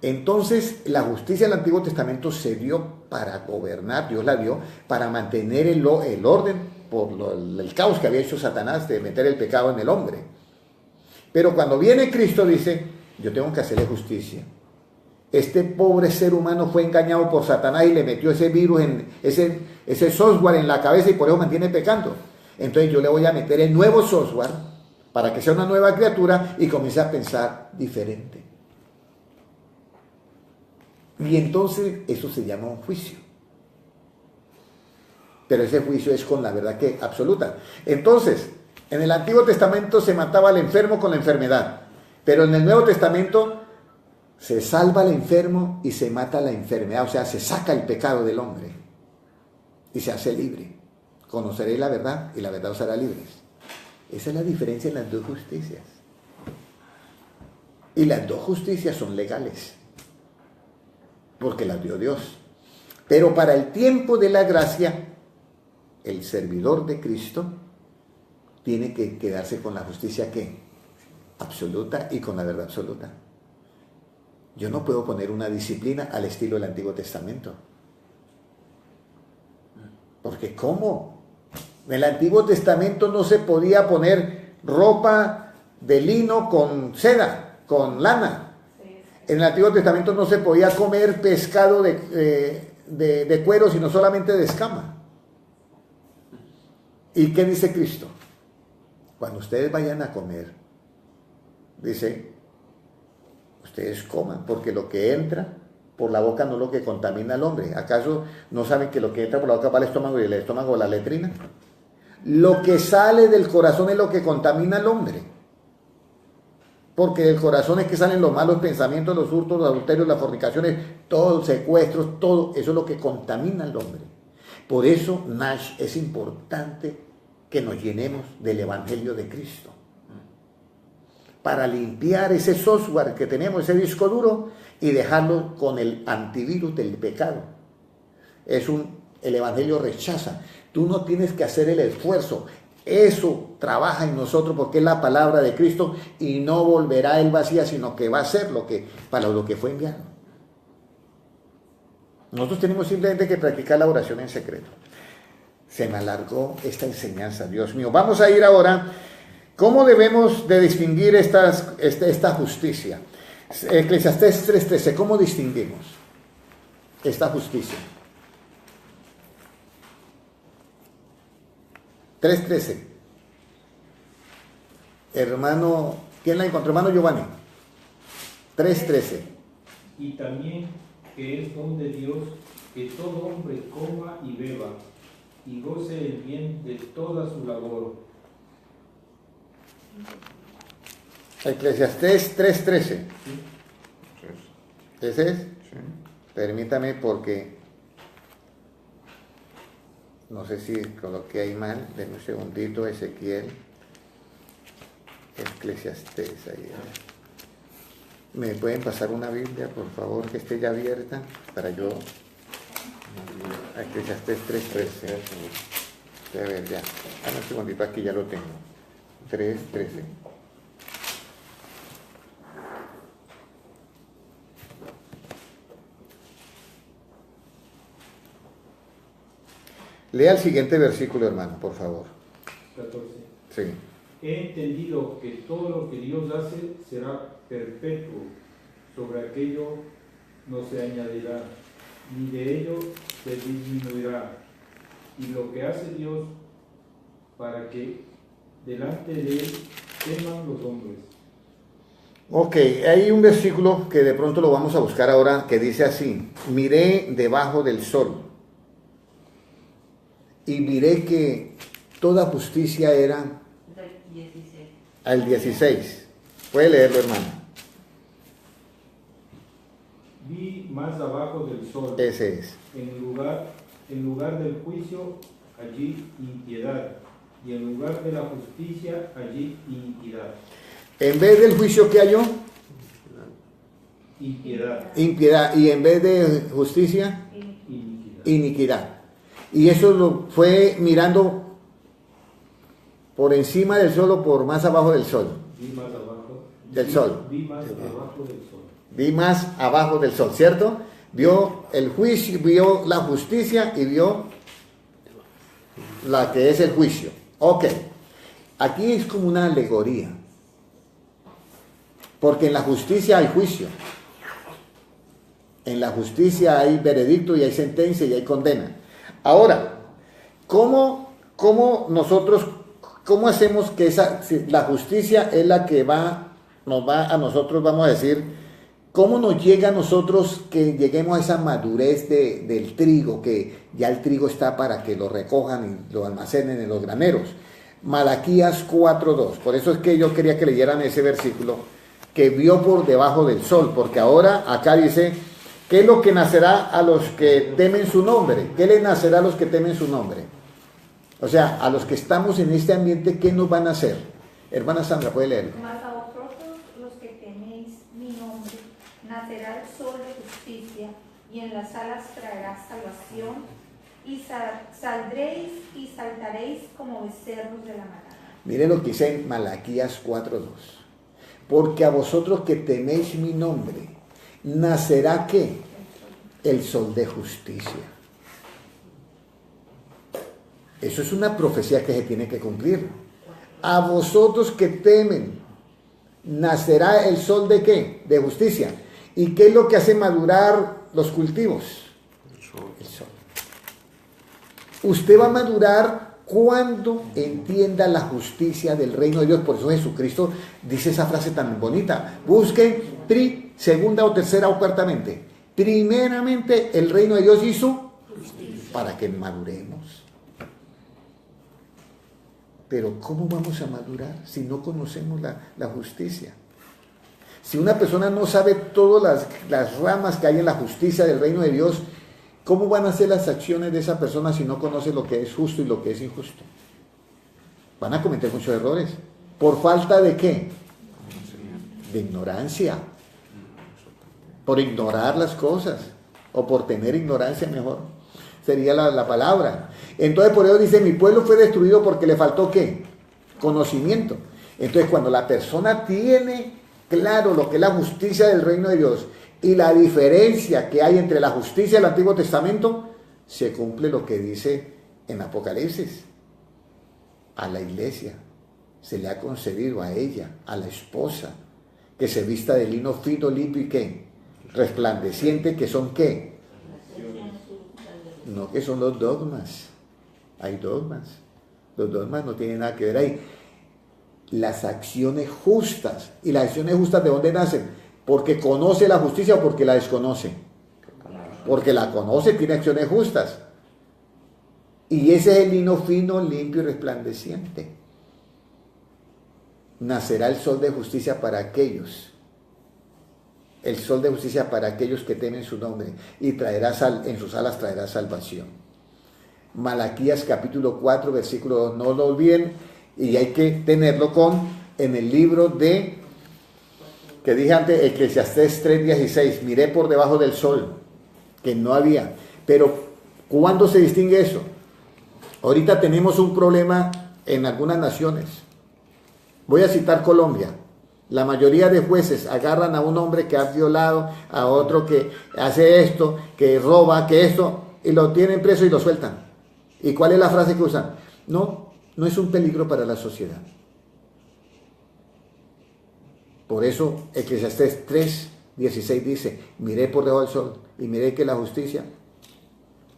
Entonces, la justicia del Antiguo Testamento se dio para gobernar, Dios la dio, para mantener el orden por el caos que había hecho Satanás de meter el pecado en el hombre. Pero cuando viene Cristo dice, yo tengo que hacerle justicia. Este pobre ser humano fue engañado por Satanás y le metió ese virus, ese software en la cabeza y por eso mantiene pecando. Entonces yo le voy a meter el nuevo software para que sea una nueva criatura y comience a pensar diferente. Y entonces eso se llama un juicio. Pero ese juicio es con la verdad que absoluta. Entonces, en el Antiguo Testamento se mataba al enfermo con la enfermedad. Pero en el Nuevo Testamento se salva al enfermo y se mata la enfermedad. O sea, se saca el pecado del hombre y se hace libre. Conoceréis la verdad y la verdad os hará libres. Esa es la diferencia en las dos justicias. Y las dos justicias son legales, porque las dio Dios. Pero para el tiempo de la gracia, el servidor de Cristo tiene que quedarse con la justicia ¿qué? Absoluta y con la verdad absoluta. Yo no puedo poner una disciplina al estilo del Antiguo Testamento. Porque ¿cómo? En el Antiguo Testamento no se podía poner ropa de lino con seda, con lana. En el Antiguo Testamento no se podía comer pescado de cuero, sino solamente de escama. ¿Y qué dice Cristo? Cuando ustedes vayan a comer, dice, ustedes coman, porque lo que entra por la boca no es lo que contamina al hombre. ¿Acaso no saben que lo que entra por la boca va al estómago y el estómago la letrina? Lo que sale del corazón es lo que contamina al hombre. Porque del corazón es que salen los malos pensamientos, los hurtos, los adulterios, las fornicaciones, todos los secuestros, todo eso es lo que contamina al hombre. Por eso, Nash, es importante que nos llenemos del Evangelio de Cristo. Para limpiar ese software que tenemos, ese disco duro, y dejarlo con el antivirus del pecado. El Evangelio rechaza. Tú no tienes que hacer el esfuerzo. Eso trabaja en nosotros porque es la palabra de Cristo y no volverá él vacía, sino que va a ser para lo que fue enviado. Nosotros tenemos simplemente que practicar la oración en secreto. Se me alargó esta enseñanza, Dios mío. Vamos a ir ahora. ¿Cómo debemos de distinguir esta justicia? Eclesiastés 3:13. ¿Cómo distinguimos esta justicia? 3:13. Hermano, ¿quién la encontró? Hermano Giovanni. 3:13. Y también que es don de Dios que todo hombre coma y beba y goce el bien de toda su labor. Eclesiastés 3:13. ¿Sí? ¿Ese es? Sí. Permítame porque no sé si coloqué ahí mal. Denme un segundito, Ezequiel. Eclesiastés ahí. ¿Me pueden pasar una Biblia, por favor, que esté ya abierta para yo? Eclesiastés 3:13. A ver, ya. Dame un segundito, aquí ya lo tengo. 3:13. Lea el siguiente versículo, hermano, por favor. 14. Sí. He entendido que todo lo que Dios hace será perpetuo, sobre aquello no se añadirá, ni de ello se disminuirá. Y lo que hace Dios para que delante de Él teman los hombres. Ok, hay un versículo que de pronto lo vamos a buscar ahora que dice así: miré debajo del sol y miré que toda justicia era Del 16. al 16. Puede leerlo, hermano. Vi más abajo del sol, Ese es. en lugar del juicio, allí impiedad, y en lugar de la justicia, allí iniquidad. En vez del juicio que halló, Impiedad, impiedad, y en vez de justicia, iniquidad. iniquidad. Y eso lo fue mirando por encima del sol o por más abajo del sol. Vi más abajo Del sol. Vi más abajo del sol. Vi más abajo del sol, ¿cierto? Vio el juicio, vio la justicia y vio la que es el juicio. Ok, aquí es como una alegoría, porque en la justicia hay juicio, en la justicia hay veredicto y hay sentencia y hay condena. Ahora, ¿cómo hacemos que la justicia es la que nos va a nosotros, vamos a decir, cómo nos llega a nosotros que lleguemos a esa madurez del trigo, que ya el trigo está para que lo recojan y lo almacenen en los graneros? Malaquías 4:2. Por eso es que yo quería que leyeran ese versículo, que vio por debajo del sol, porque ahora acá dice: ¿qué es lo que nacerá a los que temen su nombre? ¿Qué les nacerá a los que temen su nombre? O sea, a los que estamos en este ambiente, ¿qué nos van a hacer? Hermana Sandra, ¿puede leerlo? Mas a vosotros los que teméis mi nombre, nacerá el sol de justicia, y en las alas traerá salvación, y saldréis y saltaréis como becerros de la manada. Miren lo que dice en Malaquías 4:2. Porque a vosotros que teméis mi nombre, nacerá ¿qué? El sol de justicia. Eso es una profecía que se tiene que cumplir. A vosotros que temen, nacerá el sol de ¿qué? De justicia. ¿Y qué es lo que hace madurar los cultivos? El sol. Usted va a madurar cuando entienda la justicia del reino de Dios. Por eso Jesucristo dice esa frase tan bonita: busquen segunda o tercera o cuartamente, primeramente el reino de Dios y su justicia, para que maduremos. Pero ¿cómo vamos a madurar si no conocemos la justicia? Si una persona no sabe todas las ramas que hay en la justicia del reino de Dios, ¿cómo van a ser las acciones de esa persona si no conoce lo que es justo y lo que es injusto? Van a cometer muchos errores. ¿Por falta de qué? De ignorancia. Por ignorar las cosas, o por tener ignorancia, mejor sería la palabra. Entonces por eso dice: mi pueblo fue destruido porque le faltó ¿qué? Conocimiento. Entonces cuando la persona tiene claro lo que es la justicia del reino de Dios y la diferencia que hay entre la justicia del Antiguo Testamento, se cumple lo que dice en Apocalipsis: a la iglesia se le ha concedido, a ella, a la esposa, que se vista de lino fino, limpio y ¿qué? Resplandeciente, que son ¿qué? No, que son los dogmas. Hay dogmas. Los dogmas no tienen nada que ver ahí. las acciones justas. ¿Y las acciones justas de dónde nacen? Porque conoce la justicia o porque la desconoce. Porque la conoce, tiene acciones justas. Y ese es el lino fino, limpio y resplandeciente. Nacerá el sol de justicia para aquellos. El sol de justicia para aquellos que temen su nombre. Y traerá en sus alas traerá salvación. Malaquías capítulo 4, versículo 2. No lo olviden. Y hay que tenerlo en el libro de, que dije antes, Eclesiastés 3:16. Miré por debajo del sol, que no había. Pero, ¿cuándo se distingue eso? Ahorita tenemos un problema en algunas naciones. Voy a citar Colombia. La mayoría de jueces agarran a un hombre que ha violado, a otro que hace esto, que roba, que esto, y lo tienen preso y lo sueltan. ¿Y cuál es la frase que usan? No es un peligro para la sociedad. Por eso Eclesiastés 3:16 dice, miré por debajo del sol y miré que la justicia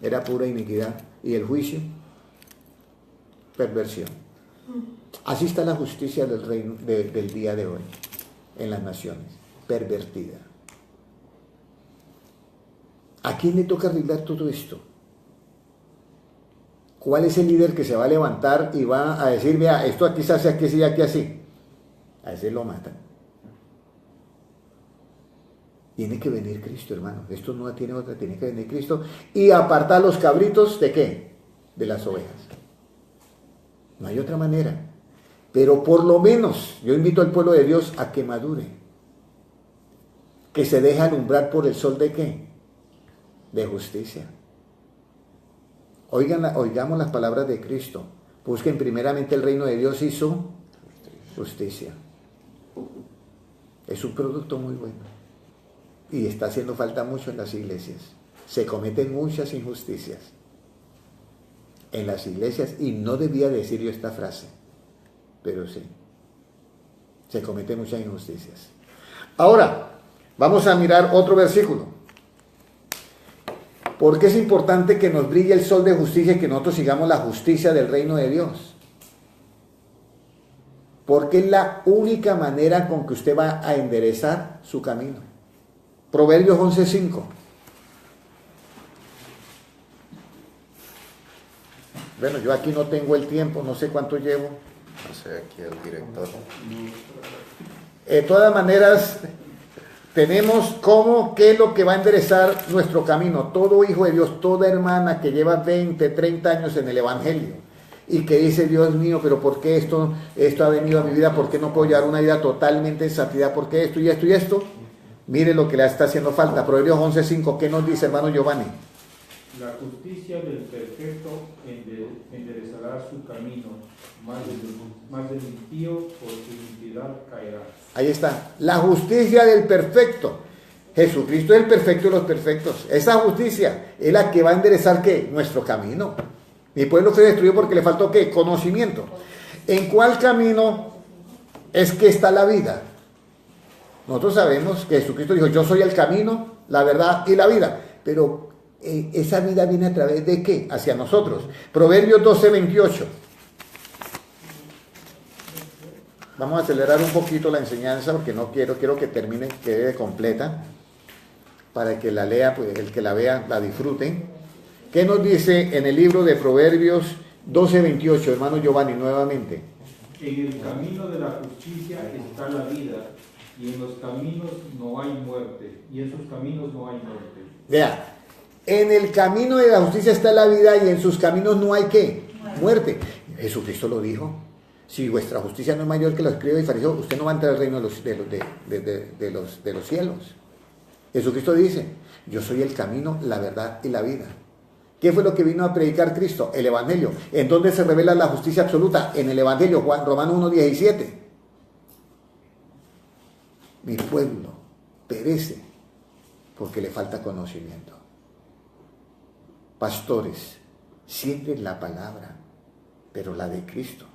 era pura iniquidad y el juicio, perversión. Así está la justicia del reino del día de hoy en las naciones, pervertida. ¿A quién le toca arreglar todo esto? ¿Cuál es el líder que se va a levantar y va a decir, vea, esto aquí se hace, aquí así, aquí así? A ese lo matan. Tiene que venir Cristo, hermano. Esto no tiene otra, tiene que venir Cristo y apartar los cabritos ¿de qué? De las ovejas. No hay otra manera. Pero por lo menos yo invito al pueblo de Dios a que madure. Que se deje alumbrar por el sol ¿de qué? De justicia. Oigamos las palabras de Cristo. Busquen primeramente el reino de Dios y su justicia. Es un producto muy bueno. Y está haciendo falta mucho en las iglesias. Se cometen muchas injusticias en las iglesias y no debía decir yo esta frase, pero sí. Se cometen muchas injusticias. Ahora, vamos a mirar otro versículo. ¿Por qué es importante que nos brille el sol de justicia y que nosotros sigamos la justicia del reino de Dios? Porque es la única manera con que usted va a enderezar su camino. Proverbios 11:5. Bueno, yo aquí no tengo el tiempo, no sé cuánto llevo. No sé, aquí el director. De todas maneras, tenemos qué es lo que va a enderezar nuestro camino. Todo hijo de Dios, toda hermana que lleva 20, 30 años en el Evangelio y que dice, Dios mío, pero ¿por qué esto ha venido a mi vida? ¿Por qué no puedo llevar una vida totalmente en santidad? ¿Por qué esto y esto y esto? Mire lo que le está haciendo falta. Proverbios 11:5, ¿qué nos dice, hermano Giovanni? La justicia del perfecto enderezará su camino, más del impío por su iniquidad caerá. Ahí está, la justicia del perfecto. Jesucristo es el perfecto de los perfectos. Esa justicia es la que va a enderezar ¿qué? Nuestro camino. Mi pueblo fue destruido porque le faltó ¿qué? Conocimiento. ¿En cuál camino es que está la vida? Nosotros sabemos que Jesucristo dijo, yo soy el camino, la verdad y la vida. Pero esa vida viene a través de ¿qué? Hacia nosotros. Proverbios 12:28. Vamos a acelerar un poquito la enseñanza porque no quiero que termine, quede completa, para que la lea, pues el que la vea, la disfrute. ¿Qué nos dice en el libro de Proverbios 12:28, hermano Giovanni, nuevamente? En el camino de la justicia está la vida, y en los caminos no hay muerte, y en sus caminos no hay muerte. Vea, en el camino de la justicia está la vida y en sus caminos no hay ¿qué? Muerte. Jesucristo lo dijo. Si vuestra justicia no es mayor que los escribas y fariseos, usted no va a entrar al reino de los cielos. Jesucristo dice, yo soy el camino, la verdad y la vida. ¿Qué fue lo que vino a predicar Cristo? El Evangelio. ¿En dónde se revela la justicia absoluta? En el Evangelio, Romanos 1:17. Mi pueblo perece porque le falta conocimiento. Pastores, siembren la palabra, pero la de Cristo.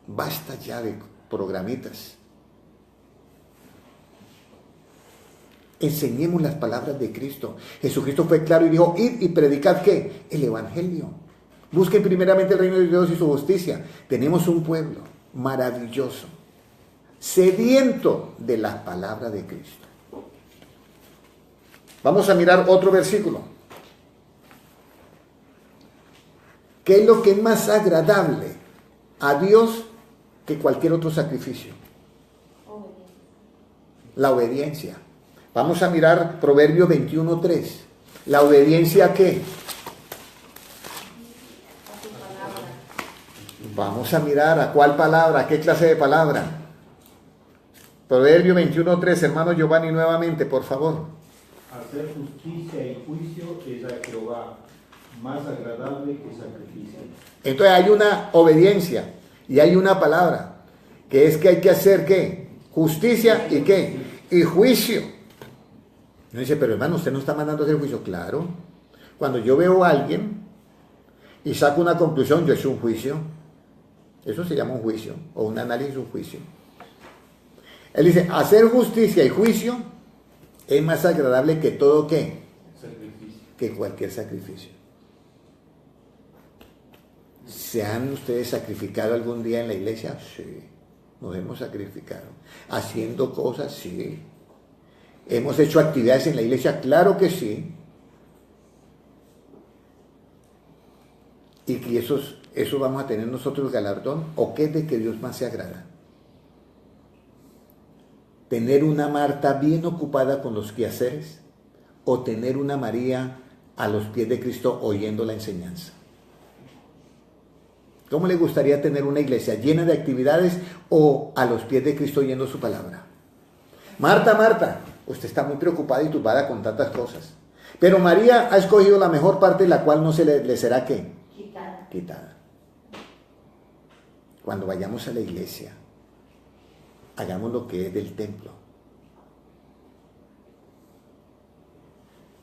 Basta ya de programitas. Enseñemos las palabras de Cristo. Jesucristo fue claro y dijo, id y predicad ¿qué? El Evangelio. Busquen primeramente el reino de Dios y su justicia. Tenemos un pueblo maravilloso, sediento de la palabra de Cristo. Vamos a mirar otro versículo. ¿Qué es lo que es más agradable a Dios que cualquier otro sacrificio? La obediencia. Vamos a mirar Proverbios 21:3. ¿La obediencia a qué? Vamos a mirar a cuál palabra, a qué clase de palabra. Proverbios 21:3, hermano Giovanni, nuevamente, por favor. Hacer justicia y juicio es a Jehová, más agradable que sacrificio. Entonces hay una obediencia y hay una palabra, que es que hay que hacer ¿qué? Justicia y ¿qué? Y juicio. Uno dice, pero hermano, usted no está mandando a hacer juicio. Claro, cuando yo veo a alguien y saco una conclusión, yo he hecho un juicio. Eso se llama un juicio, o un análisis, un juicio. Él dice, hacer justicia y juicio es más agradable que todo ¿qué? Sacrificio. Que cualquier sacrificio. ¿Se han ustedes sacrificado algún día en la iglesia? Sí, nos hemos sacrificado. ¿Haciendo cosas? Sí. ¿Hemos hecho actividades en la iglesia? Claro que sí. Y que eso vamos a tener nosotros galardón, ¿o qué es de que Dios más se agrada? ¿Tener una Marta bien ocupada con los quehaceres o tener una María a los pies de Cristo oyendo la enseñanza? ¿Cómo le gustaría tener una iglesia llena de actividades o a los pies de Cristo oyendo su palabra? Marta, Marta, usted está muy preocupada y turbada con tantas cosas. Pero María ha escogido la mejor parte, la cual no se le será ¿qué? Quitada. Cuando vayamos a la iglesia, hagamos lo que es del templo.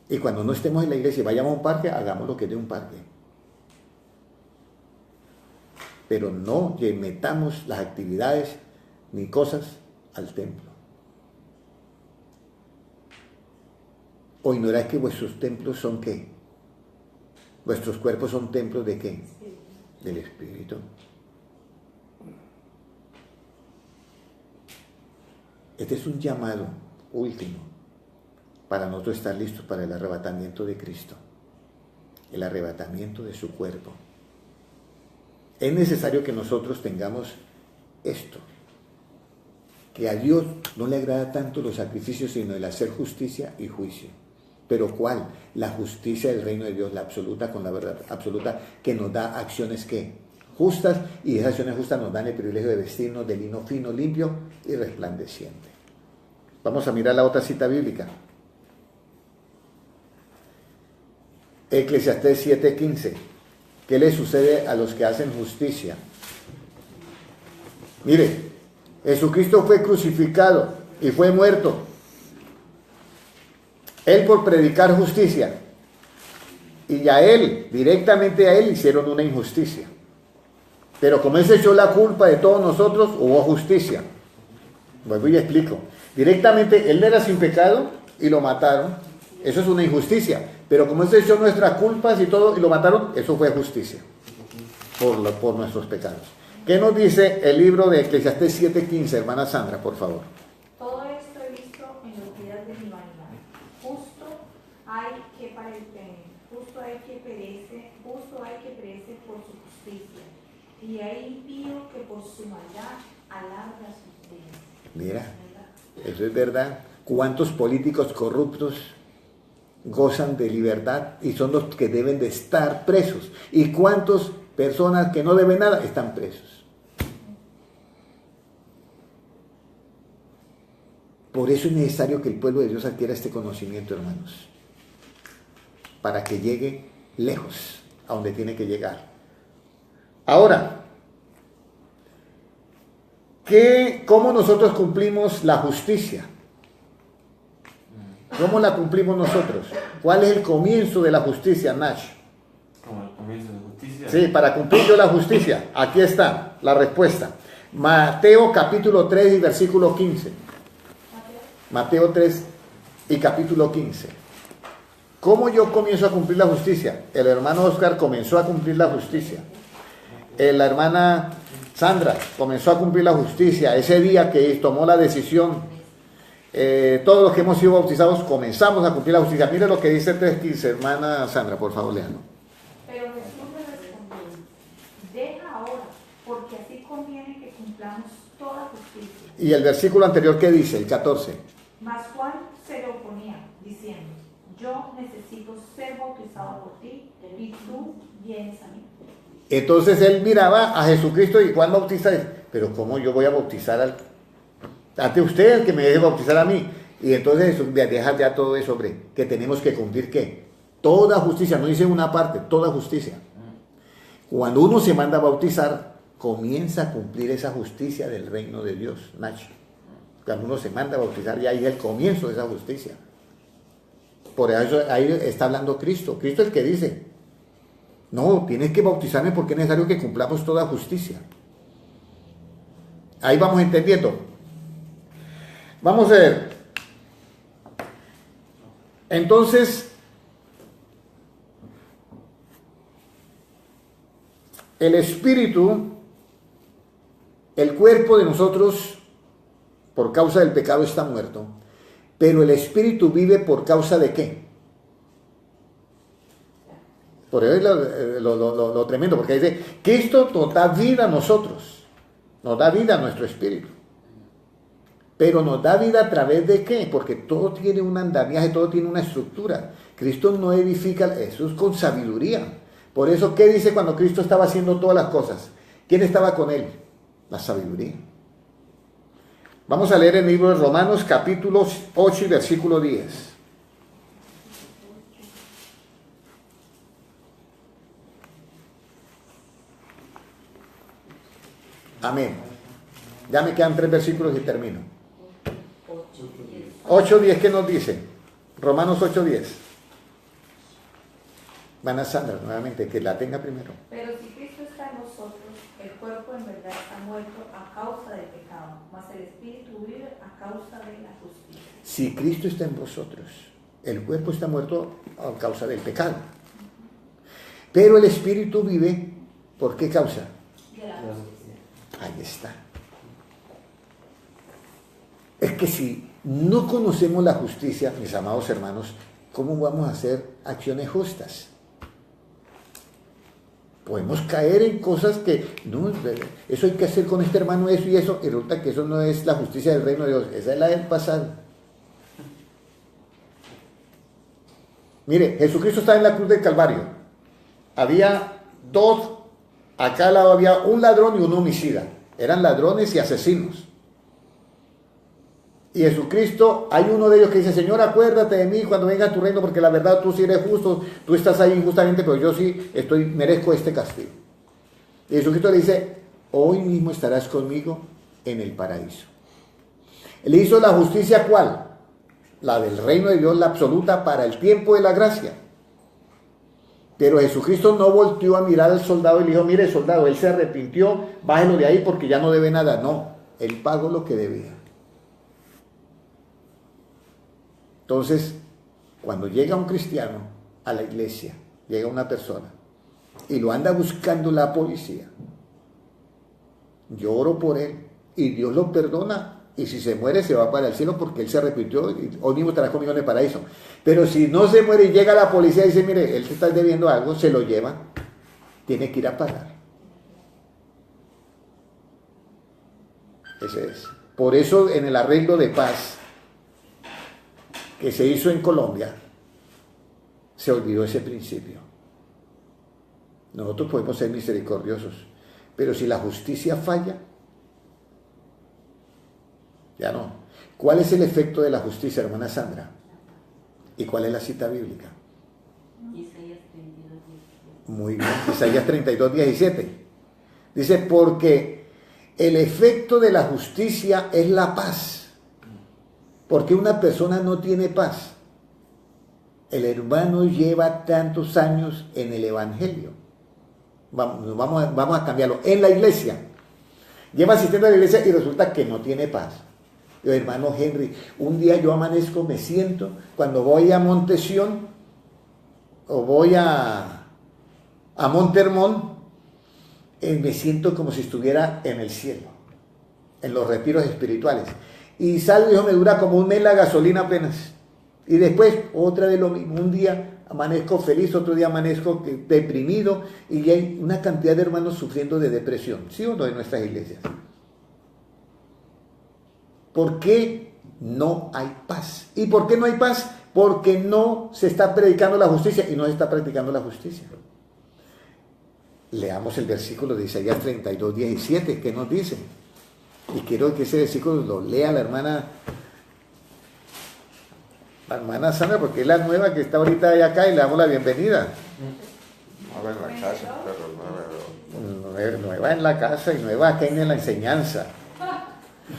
Y cuando no estemos en la iglesia y vayamos a un parque, hagamos lo que es de un parque. Pero no metamos las actividades ni cosas al templo. ¿O ignoráis que vuestros templos son qué? Vuestros cuerpos son templos de qué? Del Espíritu. Este es un llamado último para nosotros estar listos para el arrebatamiento de Cristo, el arrebatamiento de su cuerpo. Es necesario que nosotros tengamos esto, que a Dios no le agrada tanto los sacrificios, sino el hacer justicia y juicio. ¿Pero cuál? La justicia del reino de Dios, la absoluta, con la verdad absoluta, que nos da acciones ¿qué? Justas, y esas acciones justas nos dan el privilegio de vestirnos de lino fino, limpio y resplandeciente. Vamos a mirar la otra cita bíblica. Eclesiastés 7:15. ¿Qué le sucede a los que hacen justicia? Mire, Jesucristo fue crucificado y fue muerto. Él por predicar justicia. Y a él, directamente a él, hicieron una injusticia. Pero como él se echó la culpa de todos nosotros, hubo justicia. Vuelvo y explico. Directamente, él era sin pecado y lo mataron. Eso es una injusticia. Pero como él se echó nuestras culpas y todo y lo mataron, eso fue justicia. Por nuestros pecados. ¿Qué nos dice el libro de Eclesiastés 7:15, hermana Sandra, por favor? Todo esto he visto en los días de mi vanidad. Justo hay que perece por su justicia, y hay impío que por su maldad alarga sus días. Mira, eso es verdad. ¿Cuántos políticos corruptos gozan de libertad y son los que deben de estar presos? ¿Y cuántas personas que no deben nada están presos? Por eso es necesario que el pueblo de Dios adquiera este conocimiento, hermanos, para que llegue lejos a donde tiene que llegar. Ahora, ¿cómo nosotros cumplimos la justicia? ¿Cómo la cumplimos nosotros? ¿Cuál es el comienzo de la justicia, Nash? ¿Cómo el comienzo de justicia? Sí, para cumplir yo la justicia. Aquí está la respuesta. Mateo capítulo 3 y versículo 15. Mateo 3 y capítulo 15. ¿Cómo yo comienzo a cumplir la justicia? El hermano Oscar comenzó a cumplir la justicia. La hermana Sandra comenzó a cumplir la justicia. Ese día que tomó la decisión, todos los que hemos sido bautizados comenzamos a cumplir la justicia. Mire lo que dice el 3:15, hermana Sandra, por favor, léanlo. Pero Jesús le respondió, deja ahora, porque así conviene que cumplamos toda justicia. Y el versículo anterior, ¿qué dice? El 14. Mas Juan se le oponía, diciendo, yo necesito ser bautizado por ti, y tú vienes a mí. Entonces él miraba a Jesucristo y Juan Bautista dice, pero ¿cómo yo voy a bautizar ante usted, el que me deje bautizar a mí? Y entonces Jesús deja ya todo eso, hombre, que tenemos que cumplir, ¿qué? Toda justicia, no dice una parte, toda justicia. Cuando uno se manda a bautizar, comienza a cumplir esa justicia del reino de Dios, Nacho. Cuando uno se manda a bautizar, ya ahí es el comienzo de esa justicia. Por eso ahí está hablando Cristo. Cristo es el que dice, no, tienes que bautizarme porque es necesario que cumplamos toda justicia. Ahí vamos entendiendo. Vamos a ver. Entonces, el espíritu, el cuerpo de nosotros, por causa del pecado está muerto, pero el espíritu vive por causa de ¿qué? Por eso es lo tremendo, porque dice, Cristo nos da vida a nosotros, nos da vida a nuestro espíritu. Pero nos da vida a través de ¿qué? Porque todo tiene un andamiaje, todo tiene una estructura. Cristo no edifica, eso es con sabiduría. Por eso, ¿qué dice cuando Cristo estaba haciendo todas las cosas? ¿Quién estaba con él? La sabiduría. Vamos a leer el libro de Romanos, capítulo 8 y versículo 10. Amén. Ya me quedan 3 versículos y termino. 8:10, ¿qué nos dice? Romanos 8:10. Van a Sandra, nuevamente, que la tenga primero. Pero si Cristo está en vosotros, el cuerpo en verdad está muerto a causa del pecado, mas el espíritu vive a causa de la justicia. Si Cristo está en vosotros, el cuerpo está muerto a causa del pecado. Pero el espíritu vive, ¿por qué causa? De la justicia. Ahí está. Es que si no conocemos la justicia, mis amados hermanos, ¿cómo vamos a hacer acciones justas? Podemos caer en cosas que, no, eso hay que hacer con este hermano, eso y eso, y resulta que eso no es la justicia del reino de Dios, esa es la del pasado. Mire, Jesucristo estaba en la cruz del Calvario. Había dos, acá al lado había un ladrón y un homicida. Eran ladrones y asesinos. Y Jesucristo, hay uno de ellos que dice, Señor, acuérdate de mí cuando venga a tu reino, porque la verdad tú sí eres justo, tú estás ahí injustamente, pero yo sí merezco este castigo. Y Jesucristo le dice, hoy mismo estarás conmigo en el paraíso. Él hizo la justicia, ¿cuál? La del reino de Dios, la absoluta, para el tiempo de la gracia. Pero Jesucristo no volteó a mirar al soldado y le dijo, mire soldado, él se arrepintió, bájelo de ahí porque ya no debe nada. No, él pagó lo que debía. Entonces, cuando llega un cristiano a la iglesia, llega una persona y lo anda buscando la policía, yo oro por él y Dios lo perdona, y si se muere se va para el cielo porque él se arrepintió y hoy mismo estará conmigo en el paraíso. Pero si no se muere y llega la policía y dice, mire, él te está debiendo algo, se lo lleva, tiene que ir a pagar. Ese es. Por eso en el arreglo de paz que se hizo en Colombia, se olvidó ese principio. Nosotros podemos ser misericordiosos, pero si la justicia falla, ya no. ¿Cuál es el efecto de la justicia, hermana Sandra? ¿Y cuál es la cita bíblica? Isaías 32:17. Muy bien, Isaías 32:17. Dice, porque el efecto de la justicia es la paz. Porque una persona no tiene paz. El hermano lleva tantos años en el evangelio. Vamos a cambiarlo. En la iglesia. Lleva asistiendo a la iglesia y resulta que no tiene paz. Yo, hermano Henry, un día yo amanezco, me siento, cuando voy a Montesión, o voy a Monte Hermón, me siento como si estuviera en el cielo, en los retiros espirituales. Y salgo y eso me dura como un mes la gasolina apenas. Y después otra vez lo mismo. Un día amanezco feliz, otro día amanezco deprimido, y hay una cantidad de hermanos sufriendo de depresión, ¿sí o no, en nuestras iglesias? ¿Por qué no hay paz? ¿Y por qué no hay paz? Porque no se está predicando la justicia y no se está practicando la justicia. Leamos el versículo de Isaías 32, 17, ¿qué nos dice? Y quiero que ese versículo lo lea la hermana Sandra, porque es la nueva que está ahorita ahí acá, y le damos la bienvenida. Nueva en la casa, pero Nueva en la casa y nueva acá en la enseñanza.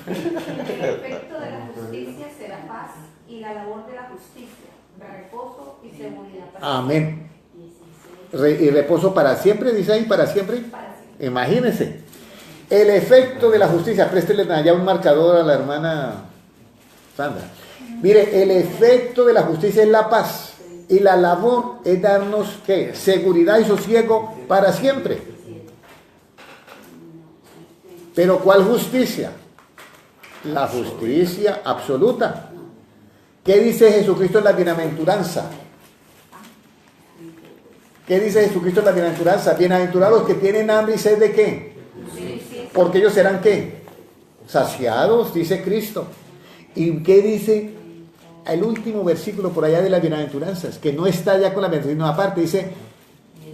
El efecto de la justicia será paz, y la labor de la justicia, reposo y seguridad. Amén. Y reposo para siempre, dice ahí, para siempre. Para siempre. Imagínense. El efecto de la justicia. Préstele allá un marcador a la hermana Sandra. Mire, el efecto de la justicia es la paz. Y la labor es darnos, ¿qué? Seguridad y sosiego para siempre. Pero ¿cuál justicia? La justicia absoluta. ¿Qué dice Jesucristo en la bienaventuranza? ¿Qué dice Jesucristo en la bienaventuranza? Bienaventurados los que tienen hambre y sed de ¿qué? Porque ellos serán ¿qué? Saciados, dice Cristo. ¿Y qué dice el último versículo por allá de las bienaventuranzas? Que no está ya con la bienaventuranza, aparte dice,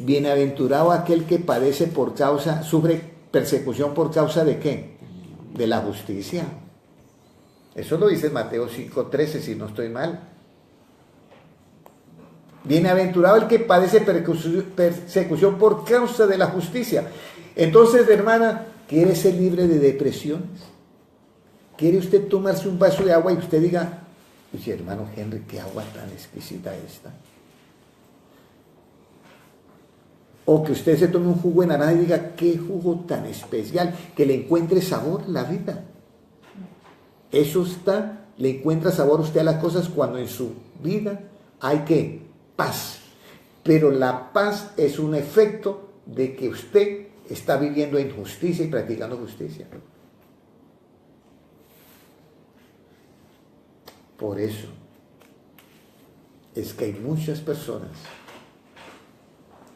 bienaventurado aquel que padece por causa, sufre persecución por causa de ¿qué? De la justicia. Eso lo dice Mateo 5:13, si no estoy mal. Bienaventurado el que padece persecución por causa de la justicia. Entonces, hermana, ¿quiere ser libre de depresiones? ¿Quiere usted tomarse un vaso de agua y usted diga, oye, hermano Henry, qué agua tan exquisita esta? O que usted se tome un jugo de naranja y diga, qué jugo tan especial, que le encuentre sabor a la vida. Eso está, le encuentra sabor usted a las cosas cuando en su vida hay que paz. Pero la paz es un efecto de que usted está viviendo en justicia y practicando justicia. Por eso es que hay muchas personas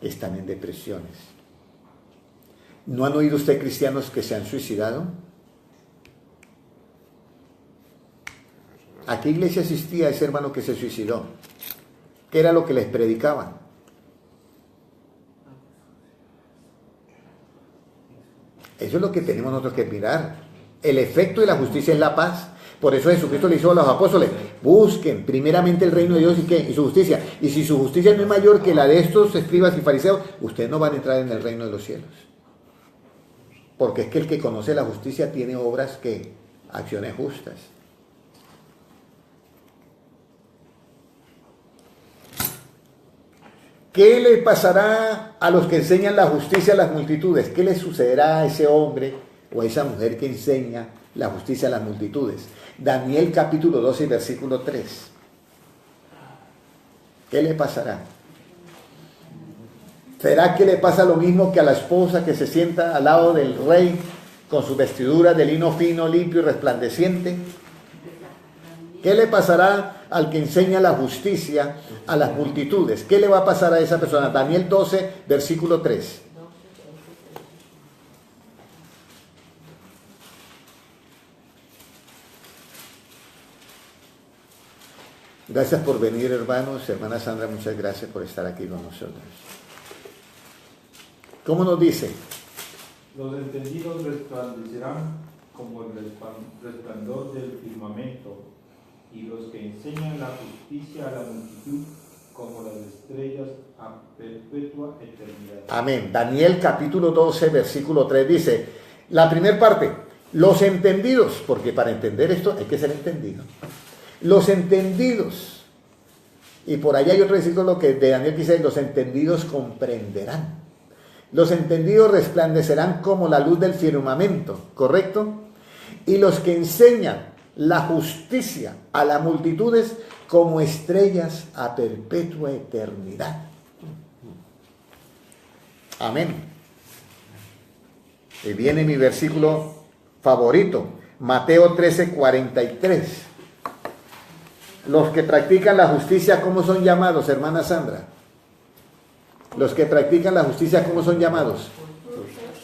que están en depresiones. ¿No han oído usted cristianos que se han suicidado? ¿A qué iglesia asistía ese hermano que se suicidó? ¿Qué era lo que les predicaban? Eso es lo que tenemos nosotros que mirar. El efecto de la justicia es la paz. Por eso Jesucristo le hizo a los apóstoles, busquen primeramente el reino de Dios y su justicia. Y si su justicia no es mayor que la de estos escribas y fariseos, ustedes no van a entrar en el reino de los cielos. Porque es que el que conoce la justicia tiene obras que, acciones justas. ¿Qué le pasará a los que enseñan la justicia a las multitudes? ¿Qué le sucederá a ese hombre o a esa mujer que enseña la justicia a las multitudes? Daniel capítulo 12, versículo 3. ¿Qué le pasará? ¿Será que le pasa lo mismo que a la esposa que se sienta al lado del rey con su vestidura de lino fino, limpio y resplandeciente? ¿Qué le pasará al que enseña la justicia a las multitudes? ¿Qué le va a pasar a esa persona? Daniel 12, versículo 3. Gracias por venir, hermanos. Hermana Sandra, muchas gracias por estar aquí con nosotros. ¿Cómo nos dice? Los entendidos resplandecerán como el resplandor del firmamento, y los que enseñan la justicia a la multitud como las estrellas a perpetua eternidad. Amén. Daniel capítulo 12, versículo 3 dice, la primera parte, los entendidos, porque para entender esto hay que ser entendido. Los entendidos, y por allá hay otro versículo que de Daniel que dice, los entendidos comprenderán. Los entendidos resplandecerán como la luz del firmamento, ¿correcto? Y los que enseñan la justicia a las multitudes como estrellas a perpetua eternidad. Amén. Y viene mi versículo favorito, Mateo 13:43. Los que practican la justicia, ¿cómo son llamados, hermana Sandra? Los que practican la justicia, ¿cómo son llamados?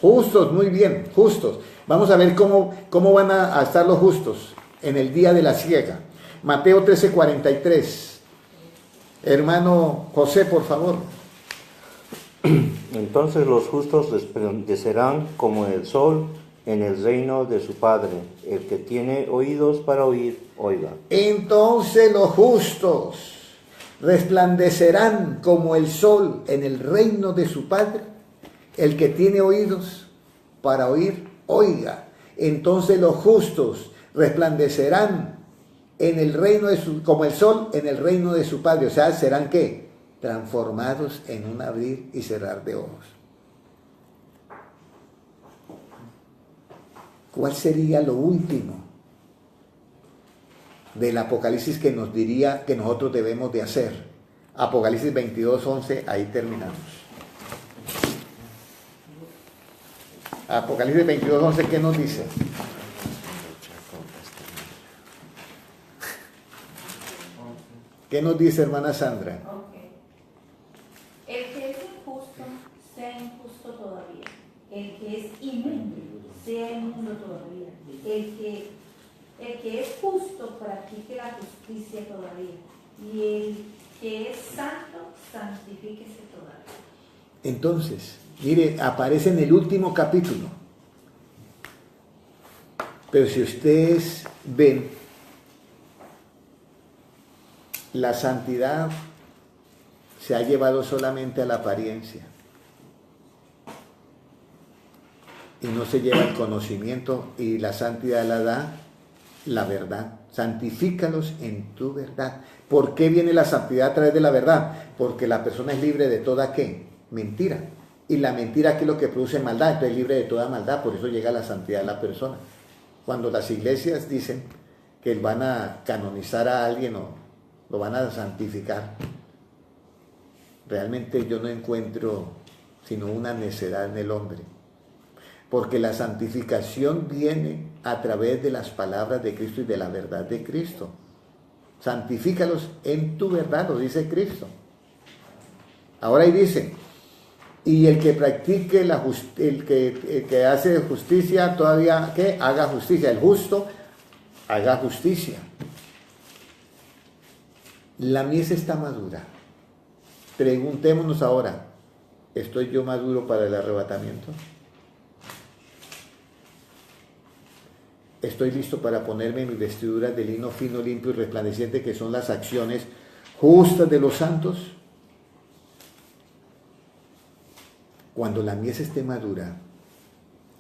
Justos, muy bien, justos. Vamos a ver cómo van a estar los justos en el día de la siega. Mateo 13:43. Hermano José, por favor. Entonces los justos resplandecerán como el sol en el reino de su Padre. El que tiene oídos para oír, oiga. Entonces los justos resplandecerán como el sol en el reino de su Padre. El que tiene oídos para oír, oiga. Entonces los justos resplandecerán en el reino como el sol en el reino de su Padre. O sea, ¿serán qué? Transformados en un abrir y cerrar de ojos. ¿Cuál sería lo último del Apocalipsis que nos diría que nosotros debemos de hacer? Apocalipsis 22:11, ahí terminamos. Apocalipsis 22:11, ¿qué nos dice? ¿Qué nos dice, hermana Sandra? Ok. El que es injusto, sea injusto todavía. El que es inmundo, sea inmundo todavía. El que es justo, practique la justicia todavía. Y el que es santo, santifíquese todavía. Entonces, mire, aparece en el último capítulo. Pero si ustedes ven, la santidad se ha llevado solamente a la apariencia y no se lleva el conocimiento, y la santidad la da la verdad. Santifícalos en tu verdad. ¿Por qué viene la santidad a través de la verdad? Porque la persona es libre de toda ¿qué? Mentira. Y la mentira, ¿qué es lo que produce maldad? Entonces es libre de toda maldad, por eso llega la santidad de la persona. Cuando las iglesias dicen que van a canonizar a alguien o lo van a santificar, realmente yo no encuentro sino una necedad en el hombre. Porque la santificación viene a través de las palabras de Cristo y de la verdad de Cristo. Santifícalos en tu verdad, lo dice Cristo. Ahora ahí dice, y el que practique el que hace justicia, todavía, ¿qué? Haga justicia. El justo, haga justicia. La mies está madura. Preguntémonos ahora, ¿estoy yo maduro para el arrebatamiento? ¿Estoy listo para ponerme mis vestiduras de lino fino, limpio y resplandeciente, que son las acciones justas de los santos? Cuando la mies esté madura,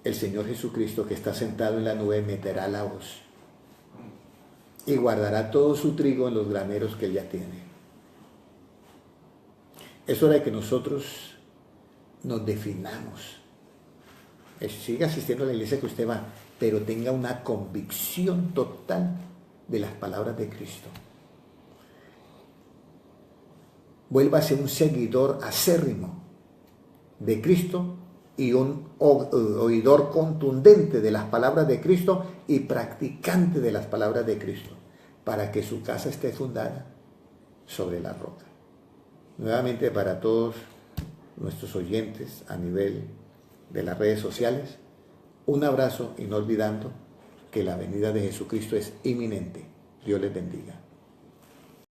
el Señor Jesucristo, que está sentado en la nube, meterá la hoz y guardará todo su trigo en los graneros que Él ya tiene. Es hora de que nosotros nos definamos. Siga asistiendo a la iglesia que usted va, pero tenga una convicción total de las palabras de Cristo. Vuélvase un seguidor acérrimo de Cristo y un oidor contundente de las palabras de Cristo y practicante de las palabras de Cristo, para que su casa esté fundada sobre la roca. Nuevamente, para todos nuestros oyentes a nivel de las redes sociales, un abrazo, y no olvidando que la venida de Jesucristo es inminente. Dios les bendiga.